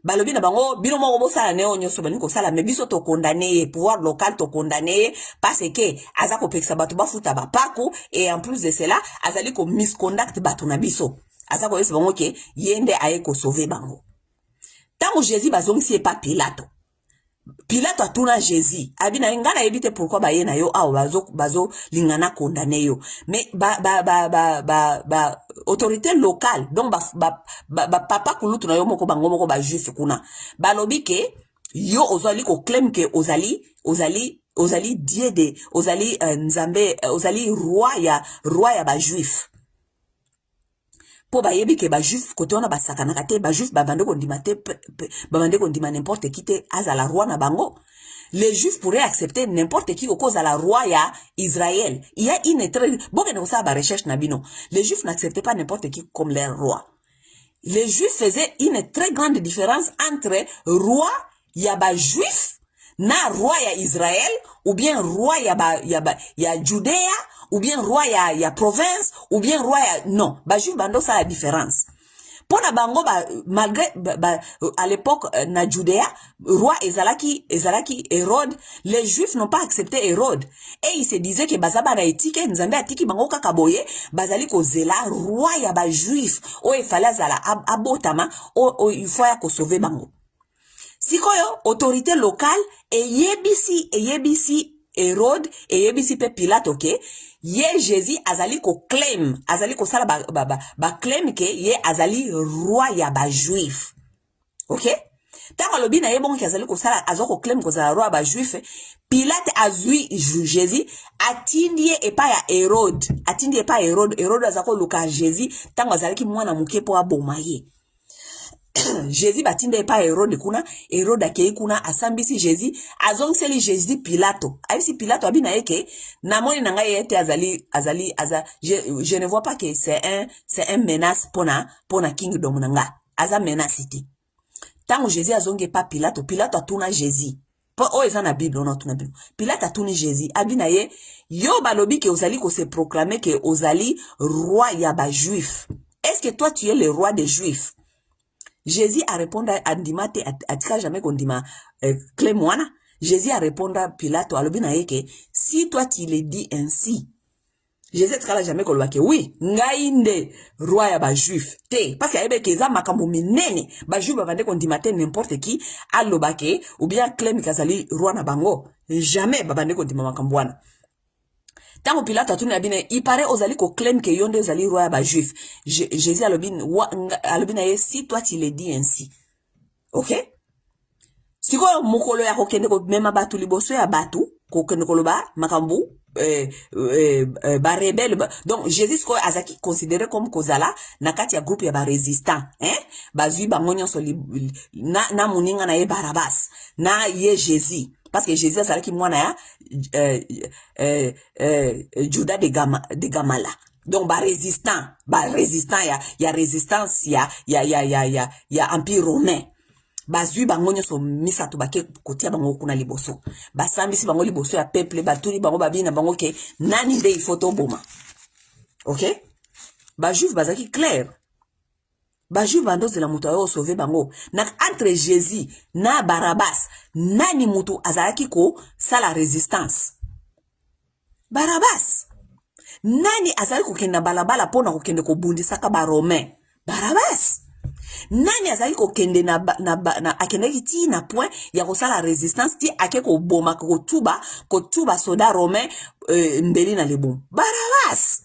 Balobi na bango bino moko bo sala ne onyo so baniko sala mais biso to condamné, pouvoir local to condamné parce que azako pekisa batu ba futa ba pako, et en plus de cela azali ko misconduct batu na biso azako yesi bango ke yende aye ko sauver bango. Tango Jésus bazongi si pas Pilate atuna Jésus abina ngana ebite pourquoi ba ye na yo awo bazo lingana condamné yo, mais autorité locale donc papa kulutu na yo moko bango moko ba juif kuna balobi ke yo ozali ko claim ke ozali dieu de ozali nzambe ozali roi ya ba juif. Po ba yebi ke ba juif kote wana ba sakana kate ba juif ba bande ko ndima te ba bande ko ndima n'importe qui te azala roi na bango. Les juifs pourraient accepter n'importe qui au cause à la roi ya Israël. Il y a une très bon que nous ça ba recherche na bino. Les juifs n'acceptaient pas n'importe qui comme leur roi. Les juifs faisaient une très grande différence entre roi ya ba juif na roi ya Israël, ou bien roi ya Judéa, ou bien roi ya province, ou bien roi ya non, ba juif bando ça la différence. Pour na bango malgré à l'époque na Judéa, roi ezalaki Hérode, les juifs n'ont pas accepté Hérode, et ils se disaient que bazaba na etike nzambe atiki bango kaka boye bazali ko zela roi ya ba juif o il fallait zala abotama o il faut ya ko sauver bango. Sikoyo autorité locale et yebisi Hérode et yebisi pe Pilate, OK? Ye Jésus azali ko claim, azali ko sala ba claim ke ye azali roi ya ba juif. OK? Tant alobi na ye bon ki azali ko sala azoko claim ko sala roi ba juif, Pilate azui Jésus atindie et pas ya Hérode. Atindie pas Hérode azako luka Jésus tant azali ki mwana muke po abomaye. Jésus batinde pa Hérode kuna, Hérode akei kuna asambisi Jésus, azongiseli Jésus Pilato. Aisi Pilato abina yeke, namoni nanga yete je ne vois pas que c'est un menace pona kingdom nanga. Aza menace ite. Tango Jésus azonge pa Pilato atuna Jésus. Po o eza na Bible on atuna Bible. Pilato atuni Jésus, abina ye, yo balobi ke ozali ko se proclamer que ozali roi ya ba juif. Est-ce que toi tu es le roi des juifs? Jésus a répondu à Ndimate, atika jamais qu'on dima Clémoana. Jésus a répondu à Pilate, alobina yeke, si toi tu le dis ainsi, Jésus tikala jamais koloba ke oui ngai nde roi ya ba juif te parce que ayebe ke eza makambo minene ba juif bavande kondima te n'importe qui aloba ke ou bien claim kazali roi na bango jamais bavande kondima makambo wana. Tango Pilate atuni abine il paraît ozali ko claim que yonde ozali roi ya ba juif. Jésus alobi na ye si toi tu le dis ainsi. OK? Siko mokolo ya kokende ko mema batu liboso ya batu ko kende koloba makambu ba rebelle donc Jésus ko azaki considéré comme kozala na kati ya groupe ya ba résistant bazui bango nyonso na muninga na ye Barabas na ye Jésus parce que Jésus azalaki mwana ya Judas de Gamala. Donc ba résistant ya résistance ya empire romain. Bazui bango nyonso misato bake kotia bango kuna liboso basambisi bango liboso ya peuple batuli bango babina bango ke nani nde ifoto boma. OK? Ba juif bazaki clair ba juif bandozela mutu ayo sauver bango na entre Jésus na Barabas nani mutu azalaki ko sala résistance. Barabas nani azali kokenda balabala pona kokende ko bundisaka ba romain. Barabas nani azali ko kende na akendeki ti na point ya ko sala résistance ti ake ko boma ko tuba soda romain mbeli na lebom. Barabas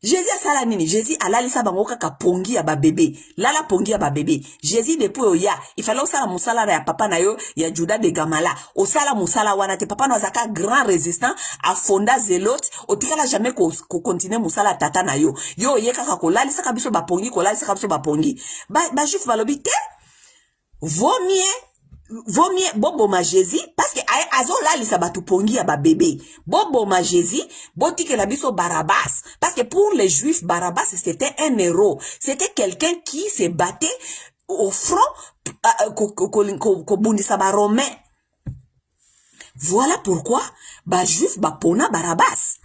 Jésus asala nini? Jésus alalisa bango kaka pongi ya ba bébé. Lala pongi ya ba bébé. Jésus depuis oya, il fallait osala musala ya papa na yo ya Judas de Gamala. Osala musala wana te papa no zaka grand résistant a fonda zélote, otikala jamais ko continuer musala tata na yo. Yo ye kaka ko lalisa ka biso ba pongi, ko lalisa ka biso ba pongi. Ba juif balobi te. Vaut mieux bobo ma Jésus parce que azo la lisa batu pongi ya ba bébé. Bobo ma Jésus, botike la biso Barabas parce que pour les juifs Barabas c'était un héros, c'était quelqu'un qui se battait au front ko bundisa ba romain. Voilà pourquoi ba juif ba pona Barabas.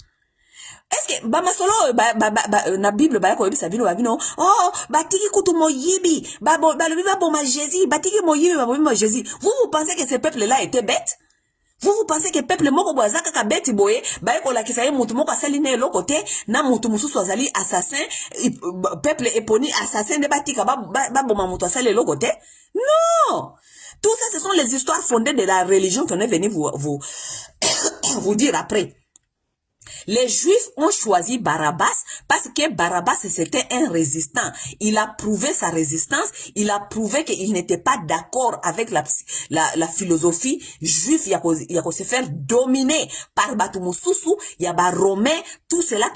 Est-ce que ba masolo na Bible ba ko yebisa bino babino oh batiki kutu moyibi ba lobi ba boma Jésus batiki moyibi ba boma Jésus. Vous pensez que ce peuple là était bête? Vous pensez que peuple moko boazaka ka bête boye ba ko la kisaye mutu moko asali na eloko te na mutu mususu azali assassin peuple eponi assassin de batika ba boma mutu asali eloko te? Non. Tout ça ce sont les histoires fondées de la religion qu'on est venu vous dire après. Les Juifs ont choisi Barabas parce que Barabas c'était un résistant. Il a prouvé sa résistance. Il a prouvé qu'il n'était pas d'accord avec la philosophie juive. Il y a se faire dominer par Batumususu, il y a ba romain, tout cela.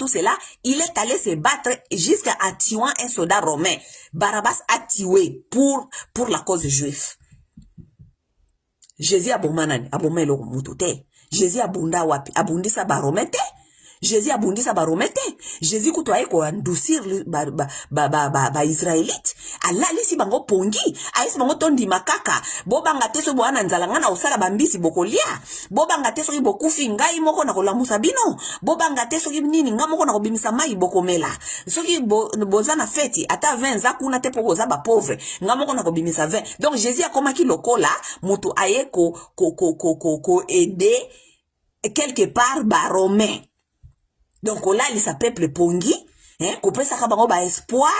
Il est allé se battre jusqu'à tuer un soldat romain. Barabas a tué pour la cause juive. Jésus a bomelo mutute. Jésus abunda wapi abundisa baromete. Jésus abundisa baromete. Jésus kutoaye ko endoucir ba israélite. Allah lisi bango pongi, aisi bango tondi makaka. Bobanga teso boana nzalanga na osala bambisi bokolia. Bobanga teso ki bokufi ngai moko na kolamusa bino. Bobanga teso ki nini nga moko na kobimisa mai bokomela. Soki bozana feti ata 20 za kuna te poko za ba pauvre. Nga moko na kobimisa 20. Donc Jésus a komaki lokola mutu aye ko aider quelque part ba romain. Donc là il s'appelle peuple pongi ko pesa ka bango ba espoir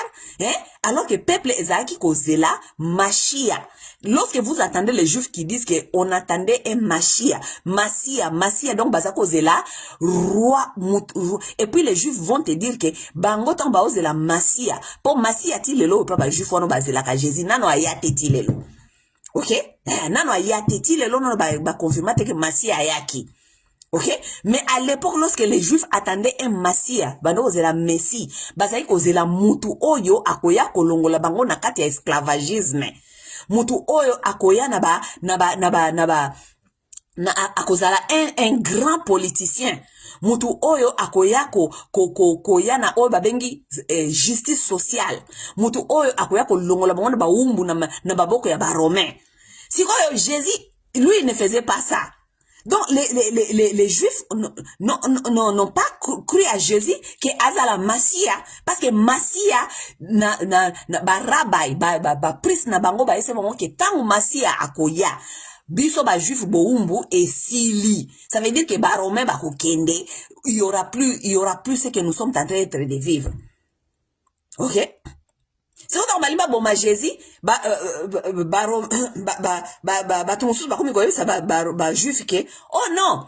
alors que peuple ezaki ko zela machia. Lorsque vous attendez les juifs qui disent que on attendait un machia donc bazako zela roi et puis les juifs vont te dire que bango ton ba zela machia pour machia ti lelo pa ba juif wono bazela ka Jésus nano ayate ti lelo. OK? Nano ayate ti lelo no ba confirmer que machia ayaki. OK? Mais à l'époque, lorsque les Juifs attendaient un Messia, bano zela Messie, bazai ko zela mutu oyo akoya kolongola bango na kati ya esclavagisme. Mutu oyo akoya akozala un grand politicien. Mutu oyo akoya koya na oyo babengi justice sociale. Mutu oyo akoya kolongola bango na baumbu na baboko ya ba romain. Sikoyo Jésus, lui, il ne faisait pas ça. Donc, les Juifs n'ont pas cru à Jésus que azala Massia, parce que Massia, ba rabbi, ba priest na bango, ba ese moment que tant Massia akoya, biso ba juif boumbu et sili. Ça veut dire que ba romain ba kokende, il y aura plus ce que nous sommes en train de vivre. OK? C'est quand on va bon ma Jésus, juif que, oh non,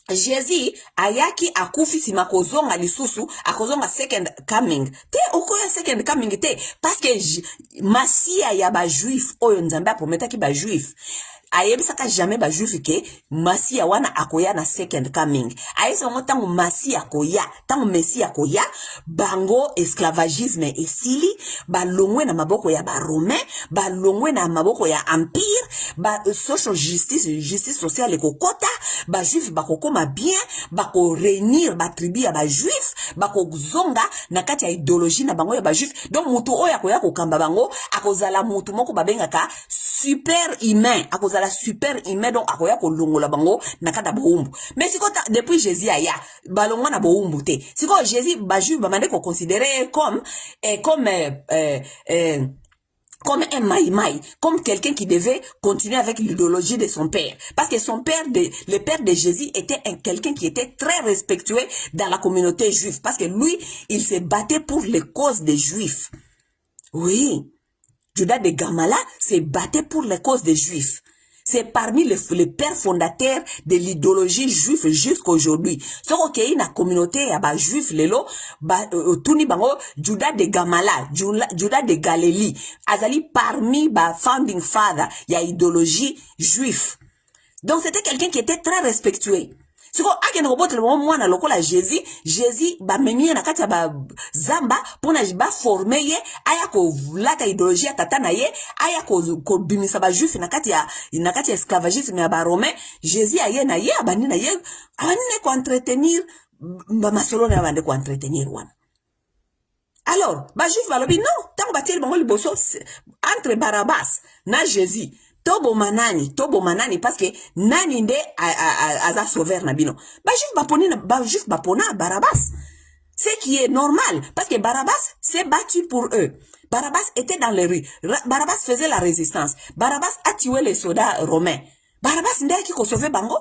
Jésus ayaki akufi sima kozonga lisusu akozonga second coming te okoya second coming te parce que masia ya ba juif oyo nzambe aprometaki ba juif ayebisaka jamais ba juif ke masia wana akoya na second coming ayesa ngo tango masia koya tango mesia koya bango esclavagisme esili balongwe na maboko ya ba romain balongwe na maboko ya empire ba social justice sociale kokota ba juif bakokoma bien bako réunir ba tribu ya ba juif bako zonga na kati ya idéologie na bango ya ba juif donc mutu oya koya kokamba bango akozala mutu moko babengaka super humain akozala super humain donc akoya kolongola bango na kata boumbu mais siko depuis Jésus aya balongwa na boumbu te siko Jésus ba juif ba mande ko considérer comme comme un maïmaï, comme quelqu'un qui devait continuer avec l'idéologie de son père. Parce que le père de Jésus était quelqu'un qui était très respectueux dans la communauté juive. Parce que lui, il se battait pour les causes des juifs. Oui. Judas de Gamala se battait pour les causes des juifs. C'est parmi les pères fondateurs de l'idéologie juive jusqu'à aujourd'hui. Ce qui est une communauté ya juif lelo tuni bango Judas de Gamala, Judas de Galilee, azali parmi ba founding father ya idéologie juif. Donc c'était quelqu'un qui était très respectueux. Siko ake ngobote le mwana lokola Jésus ba memie na kati ba zamba pona ba former ye aya ko lata idéologie ya tata na ye aya ko bimisa ba juif na kati ya esclavagisme ya ba romain Jésus aye na ye abani na ye abani ko entretenir ba masolo na bande ko entretenir wana. Alors ba juif balobi non tango batie bango liboso entre Barabbas na Jésus tobo manani parce que nani nde aza sauveur na bino ba juif bapona Barabbas ce qui est normal parce que Barabbas s'est battu pour eux. Barabbas était dans les rues, Barabbas faisait la résistance, Barabbas a tué les soldats romains. Barabbas nde ki ko sauver bango.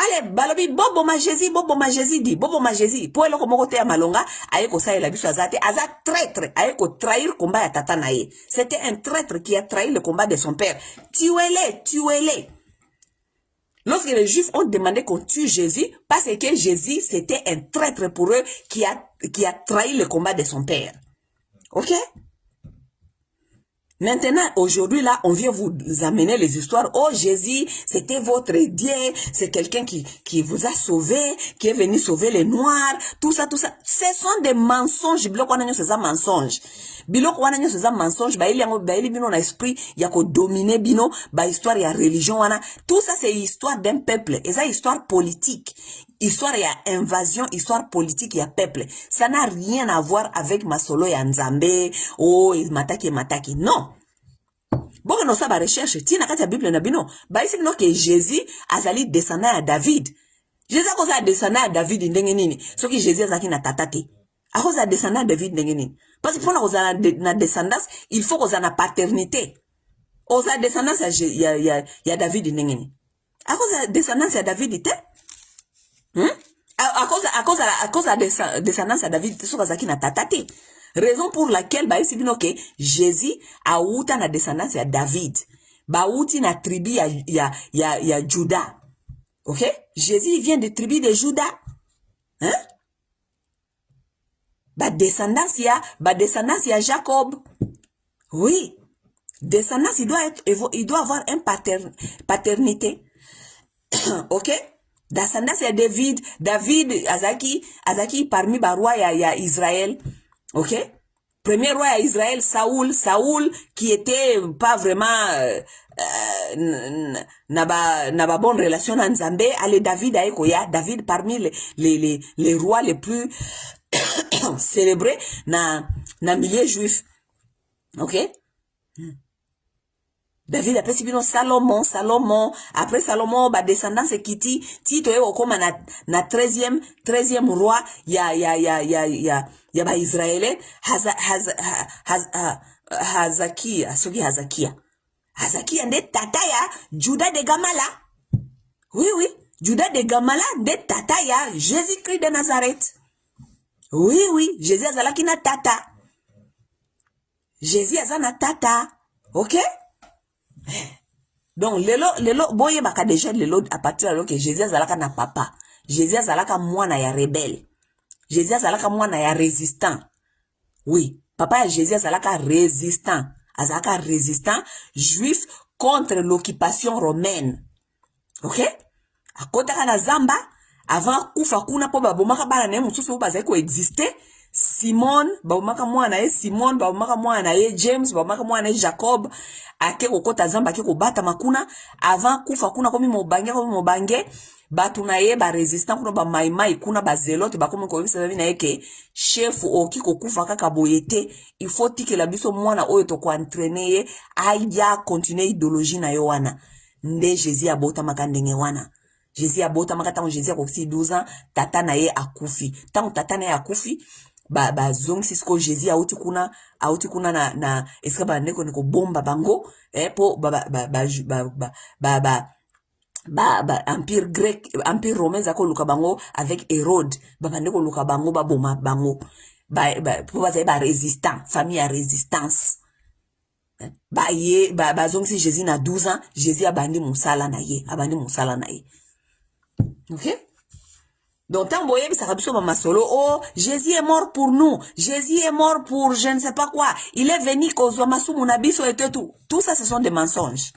Allez, balobi, bobo ma Jésus dit, bobo ma Jésus, pour eloko moko te ya malonga, aye ko saela biso azate, aza traître, aye ko trahir combat ya tata na ye. C'était un traître qui a trahi le combat de son père. Tuez-les. Lorsque les Juifs ont demandé qu'on tue Jésus, parce que Jésus, c'était un traître pour eux qui a trahi le combat de son père. Ok? Maintenant, aujourd'hui, là, on vient vous amener les histoires. Oh, Jésus, c'était votre Dieu. C'est quelqu'un qui vous a sauvé, qui est venu sauver les Noirs. Tout ça. Ce sont des mensonges. Biloko wana nyonso eza mensonge. Biloko wana nyonso eza mensonge. Ba ili bino na esprit, ya ko dominer bino, ba histoire ya religion wana. Tout ça, c'est histoire d'un peuple. Et ça, histoire politique. Histoire ya invasion, histoire politique ya peuple. Ça n'a rien à voir avec masolo ya nzambe, oh, mataki. Non. Bon, on a ba recherche. Tina kati ya Bible na bino. Ba isi bino que Jésus azali descendant ya David. Jésus akoza descendant ya David ndenge nini. Soki Jésus azaki na tatate. Akoza descendant ya David ndenge nini. Parce que pour na descendance, il faut koza na paternité. Oza descendance ya David ndenge nini. Akoza descendance ya David te. À cause de descendance à David, c'est ce na tatati. Raison pour laquelle, si bino que Jésus a outa na descendance à David. Ba outi na tribu ya Juda. Ok? Jésus vient de tribu de Juda. Hein? Ba descendance ya Jacob. Oui. Descendance, il doit avoir un paternité. Ok? Descendance ya David azaki parmi ba roi ya Israël. OK? Premier roi ya Israël, Saoul qui était pas vraiment na ba bonne relation na Nzambe, ale David ayekoya, David parmi les rois les plus célébrés na milieu juif. OK? David après sibino Salomon, après Salomon ba descendance kiti tito yo koma na 13e roi ya ba Israël Hazakia. azaki ande tata ya Judas de Gamala. Oui, oui, Judas de Gamala de tata ya Jésus-Christ de Nazareth. Oui, oui, Jésus azalaki na tata. Jésus azana tata. OK? Donc, lelo, boye baka déjà lelo, à partir de là que Jésus azalaka na papa. Jésus azalaka mwana ya rebelle. Jésus azalaka mwana ya résistant. Oui, papa ya Jésus azalaka résistant. Azalaka résistant, juif contre l'occupation romaine. OK? Akotaka na zamba, avant kufa kuna po babomaka bana ne mususu po bazali ko exister. Simon, babomaka mwana ye Simon, babomaka mwana ye James, babomaka mwana ye Jacob, ake kokota zamba ake kobata makuna, avant kufa kuna komi mobange, batu na ye ba resistant kuna ba maimai kuna ba zelote ba komi ko bisa na yeke chef oki kokufa kaka boyete, il faut tike la biso mwana oyo to ko entraîner ye aya continuer idéologie na yo wana. Nde Jésus abota makandenge wana. Jésus abota makata Jésus akofi 12 ans, tata na ye akufi. Tant tata na ye akufi, ba zong sisko Jésus auti kuna na eska ba ndeko niko bomba bango po empire grec, empire romain zako luka bango avec Hérode, ba ndeko luka bango ba boma bango po ba résistant, famille à résistance. Ba zong si Jésus na 12 ans, Jésus abandi musala na ye. OK? Donc, tant boye, ça rabiso mama solo, oh, Jésus est mort pour nous. Jésus est mort pour je ne sais pas quoi. Il est venu cause masu munabiso et tout. Tout ça, ce sont des mensonges.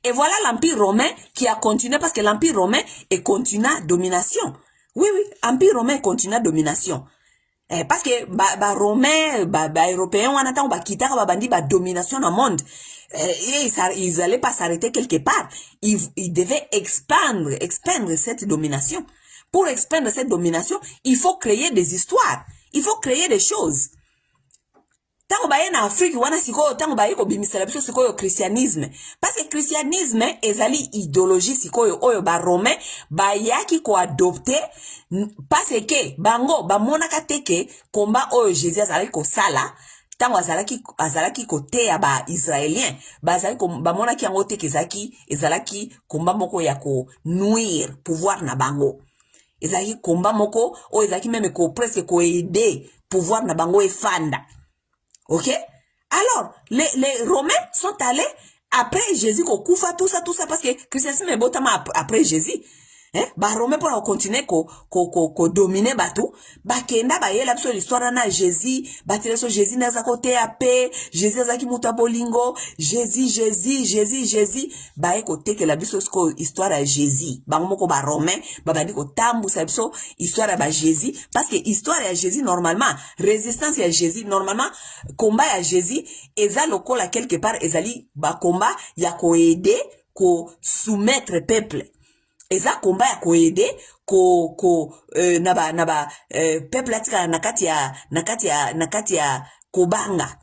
Et voilà l'Empire romain qui a continué parce que l'Empire romain est continué à domination. Oui, oui, Empire romain continue à domination. Parce que, romain, européen, on attend, kita, bandi, domination dans le monde. Et ils allaient pas s'arrêter quelque part. Ils devaient expandre cette domination. Pour expandre cette domination, il faut créer des histoires. Il faut créer des choses. Tango baye na Afrique, wana siko, tango baye ko bimisala biso siko yo christianisme. Parce que christianisme, ezali idéologie siko yo oyo ba romain, bayaki ko adopter, parce que, bango, ba monaka teke, komba oyo Jésus azalaki ko sala, tango azalaki ko te ya ba israélien, ba monaki yango teke ezalaki komba moko ya ko nuire pouvoir na bango. Ezalaki komba moko, o ezalaki même ko presque ko aider pouvoir na bango efanda. OK? Alors, les Romains sont allés après Jésus ko kufa tout ça parce que christianisme est botama après Jésus. Ba Romain pour continuer ko dominer batou, ba kenda ba yela biso l'histoire na Jésus, ba tireso Jésus na za côté AP, Jésus za ki muta bolingo, Jésus, ba ko teke la biso sko histoire à Jésus. Ba moko ba Romain, ba bandi ko tambu sa biso histoire à ba Jésus parce que histoire à Jésus normalement, résistance à Jésus normalement, combat à Jésus, eza lokola quelque part ezali ba combat ya ko aider ko soumettre peuple. Eza combat ya koede naba peuple atika nakati ya kobanga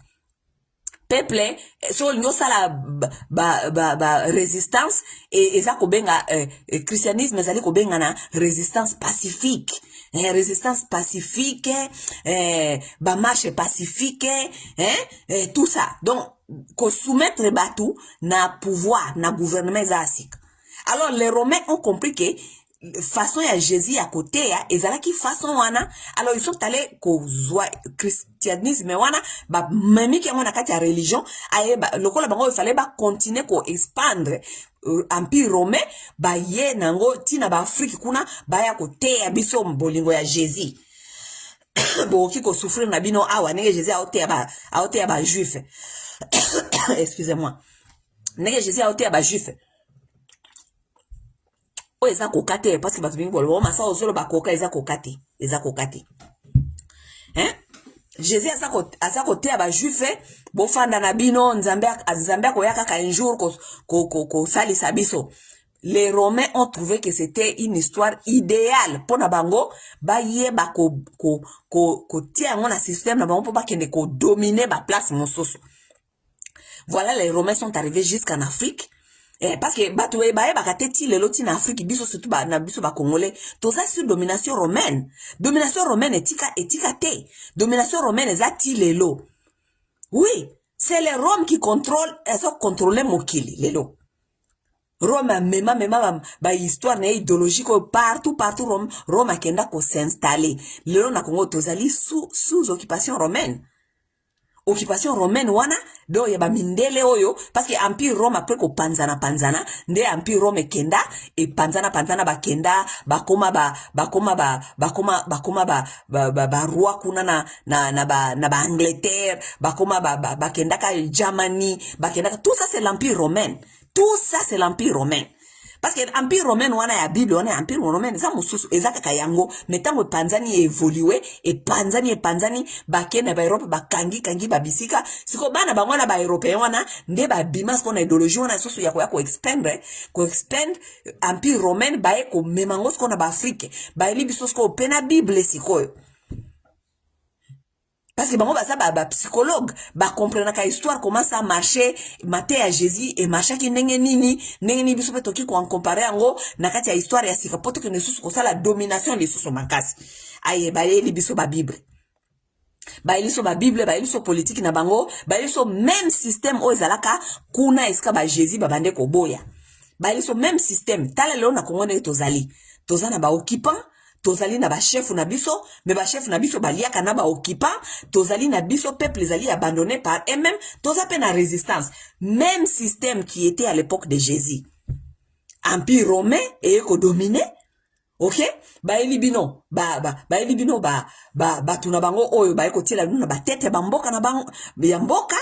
peuple so nyosala résistance et eza kobenga christianisme ezali kobenga na résistance pacifique. Résistance pacifique, marche pacifique, tout ça. Donc ko soumettre batou na pouvoir na gouvernement zasik. Alors, les Romains ont compris que façon ya Jésus à côté ya ezalaki façon wana. Alors, ils sont allés kozwa christianisme wana ba memi ki na kati ya religion aye lokola bango il fallait ba continuer ko expandre empire romain ba ye nango tina ba Afrique kuna ba ya côté ya biso bolingo ya Jésus. Bo ki ko souffrir na bino awa nenge Jésus aote ya ba juif. Excusez-moi. Nenge Jésus aote ya ba juif. Eza kokate parce que batu bingi bolo masa ozolo ba koka eza kokate Jésus asa kote ba juif bo fanda na bino nzambe ko yaka ka un jour ko sali sabiso. Les Romains ont trouvé que c'était une histoire idéale pour na bango ba ye ba ko tia ngona système na bango pour ba kende ko dominer ba place mososo. Voilà, les Romains sont arrivés jusqu'en Afrique. Parce que batoué bae bakateti le loti na Afrique biso surtout na biso ba congolais tout ça sur domination romaine etika te domination romaine ezati lelo. Oui, C'est les Roms qui contrôlent, elles ont contrôlé Mokili, lelo. Rome a même ba histoire na idéologique partout Rome a kenda ko s'installer. Lelo na Congo tozali sous occupation romaine. Occupation romaine wana do ya ba mindele oyo parce que empire Rome après ko panzana nde empire Rome kenda et panzana ba kenda ba roi kuna na ba Angleterre ba kenda ka Germany ba kenda tout ça c'est l'empire romain. Tout ça, c'est l'Empire romain. Parce que l'Empire romain, on a la Bible, on a l'Empire romain, ça moussous, ezaka yango, mais tant que Panzani évolué, et Panzani, baké na ba Europe, ba kangi, ba bisika, si ko bana ba wana ba européen wana, nde ba bimas qu'on a idéologie, on a sosu ya ko expand Empire romain, ba ko memangos qu'on a ba Afrique, ba libisos ko pena Bible si ko. Parce que bango basa ba psychologue ba comprendre ka histoire comment ça marchait maté à Jésus et marcha ki nini biso petoki ko en comparer ngo na kati ya histoire ya sika poto que ne susu ko ça la domination les susu makasi aye ba li biso ba Bible ba liso ba Bible ba liso politique na bango ba liso même système o ezalaka kuna eska ba Jésus ba bande ko boya ba liso même système tala leo na Congo ne tozana ba occupant tozali na ba chef na biso mais ba chef na biso baliaka na ba occupant tozali na biso peuple zali abandonné par eux-mêmes toza pe na résistance même système qui était à l'époque de Jésus empire romain et ko dominé OK ba elibino ba tuna bango oyo ba ko tiela na ba tete ba mboka na bango ya mboka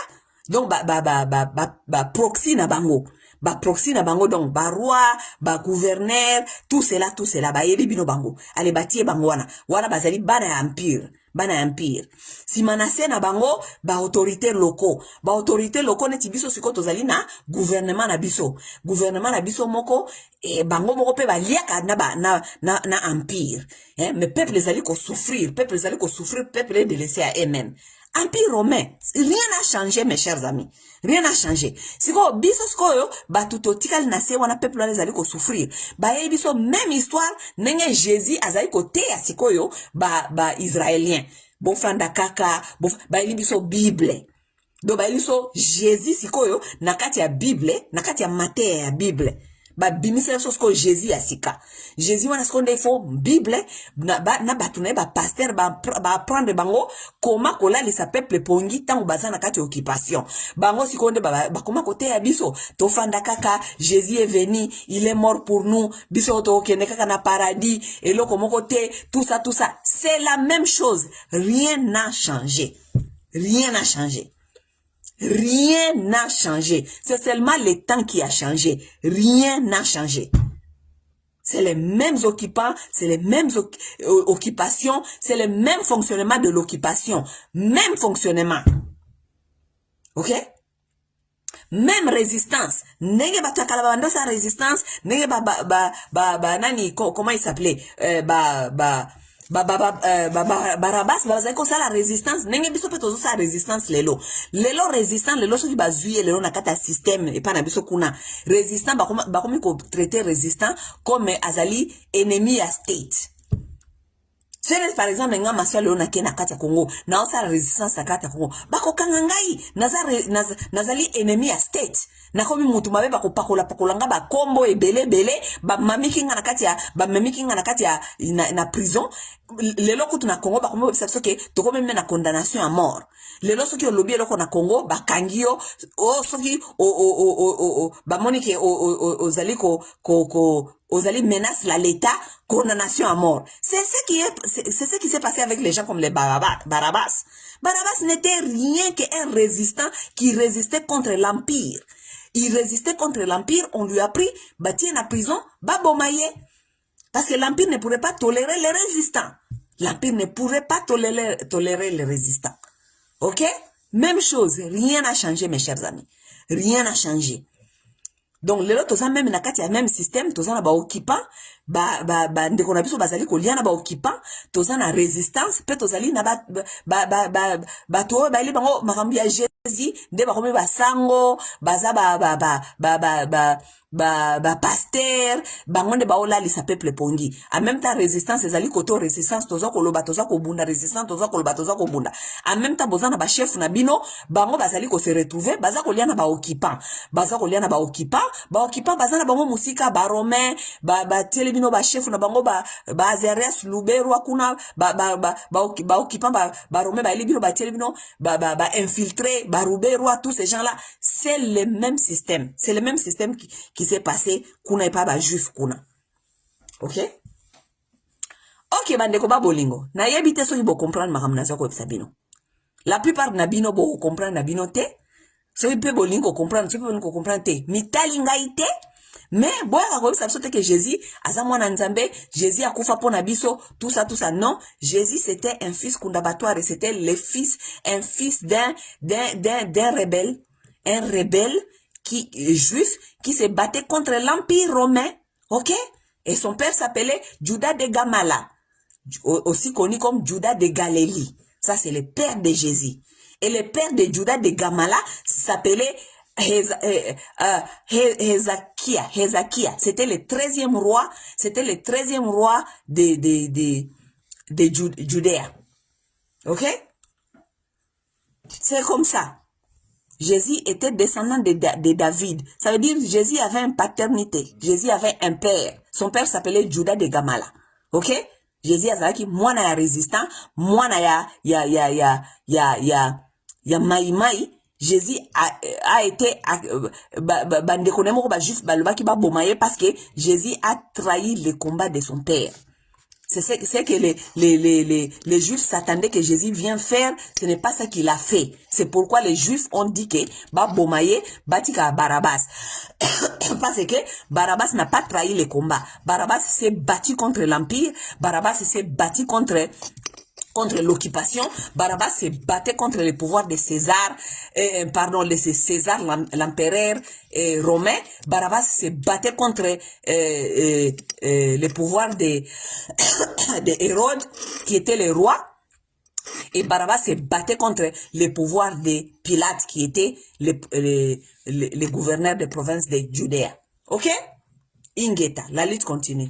donc ba proxy na bango donc ba roi ba gouverneur tout cela ba yebi bino bango ale batie bango wana bazali bana empire si manase na bango ba autorité locaux neti biso siko tozali na gouvernement na biso moko e bango moko pe ba liaka na empire mais peuple zali ko souffrir peuple est délaissé à eux-mêmes. Empire romain, rien n'a changé mes chers amis. Rien n'a changé. Siko biso skoyo ba tutotikal na se wana peuple les ali ko souffrir. Ba ye biso même histoire nenge Jésus azali ko te ya sikoyo ba israélien. Bon franda kaka, ba ye biso Bible. Do ba ye biso Jésus sikoyo na kati ya Bible, na kati ya Matthieu ya Bible. Ba bimisela sosko Jésus asika. Jésus wana skonde fo Bible na batune ba pasteur ba prendre bango comment kola lisa peuple pongi tango bazana kati occupation. Bango sikonde ba koma kote ya biso to fanda kaka Jésus est venu, il est mort pour nous. Biso to kende kaka na paradis et lo komo kote tout ça c'est la même chose. Rien n'a changé. Rien n'a changé. Rien n'a changé. C'est seulement le temps qui a changé. Rien n'a changé. C'est les mêmes occupants, c'est les mêmes occupations, c'est le même fonctionnement de l'occupation. Même fonctionnement. OK? Même résistance. Nenge ba takalabando sa résistance, nenge nani comment il s'appelait Barabas bazali ko la résistance nenge biso pe tozo sa résistance lelo résistant lelo soki bazuye lelo na kata système et pas na biso kuna résistant ba komi ko traiter résistant comme azali ennemi à state. C'est par exemple nga maswa lelo na kena kata Congo na osa résistance na kata Congo bako kangangai nazali ennemi à state na komi mutu mabe bako pakola nga ba kombo ebele ba mamikinga na kati ya na prison lelo kutu na Congo bako mo bisaso ke to komi na condamnation à mort lelo soki olobi eloko na Congo bakangio o soki ba monike ozali ozali menace l'état condamnation à mort. C'est ce qui s'est passé avec les gens comme les Barabas. Barabas n'était rien qu'un résistant qui résistait contre l'empire. Il résistait contre l'empire, on lui a pris, bâti en prison, babomaye. Parce que l'empire ne pourrait pas tolérer les résistants. L'empire ne pourrait pas tolérer les résistants. OK? Même chose, rien n'a changé mes chers amis. Rien n'a changé. Donc lelo toza même na kati ya même système toza na ba occupant ndeko na biso bazali ko lia na ba occupant toza na résistance pe tozali na ba to ba li bango makambi ya nde bakomi basango baza pasteur bango nde baolalisa peuple pongi en même temps résistance ezali koto résistance toza koloba toza kobunda résistance toza koloba toza kobunda en même temps boza na bachef na bino bango bazali ko se retrouver baza kolia na baoccupant baza kolia na baoccupant baza na bango musika baromain batieli bino bachef na bango baazerias luberwa kuna baoccupant baromain baeli bino batieli bino infiltré baruberwa tous ces gens là c'est le même système qui s'est passé kuna et pas ba juif kuna. OK? OK bandeko ba bolingo. Na yebite so ibo comprendre makamna za ko sabino. La plupart na bino bo comprendre na bino te. So ipe bolingo comprendre, so ipe bolingo comprendre te. Mitali ngai te. Mais boya ko ça sote que Jésus aza mwana nzambe, Jésus akufa pona biso, tout ça non. Jésus c'était un fils kundabatoire, c'était un fils d'un rebelle, un rebelle qui juif qui se battait contre l'empire romain, OK? Et son père s'appelait Judas de Gamala, aussi connu comme Judas de Galilée. Ça c'est le père de Jésus. Et le père de Judas de Gamala s'appelait Hezakia. C'était le 13e roi, de Judée. OK? C'est comme ça. Jésus était descendant de David. Ça veut dire Jésus avait une paternité. Jésus avait un père. Son père s'appelait Judas de Gamala. OK? Jésus azalaki mwana ya résistant, mwana ya maïmaï. Jésus a été bandekonemo ba juif balobaki ba bomaye parce que Jésus a trahi le combat de son père. C'est que les Juifs s'attendaient que Jésus vienne faire. Ce n'est pas ça qu'il a fait. C'est pourquoi les Juifs ont dit que Bomaye batika Barabbas. Parce que Barabbas n'a pas trahi le combat. Barabbas s'est battu contre l'Empire. Barabbas s'est battu contre l'occupation. Barabbas se battait contre le pouvoir de César, César, l'empereur romain. Barabbas se battait contre le pouvoir de Hérode, qui était le roi. Et Barabbas se battait contre le pouvoir de Pilate, qui était le gouverneur de province de Judée. OK? Ingeta, la lutte continue.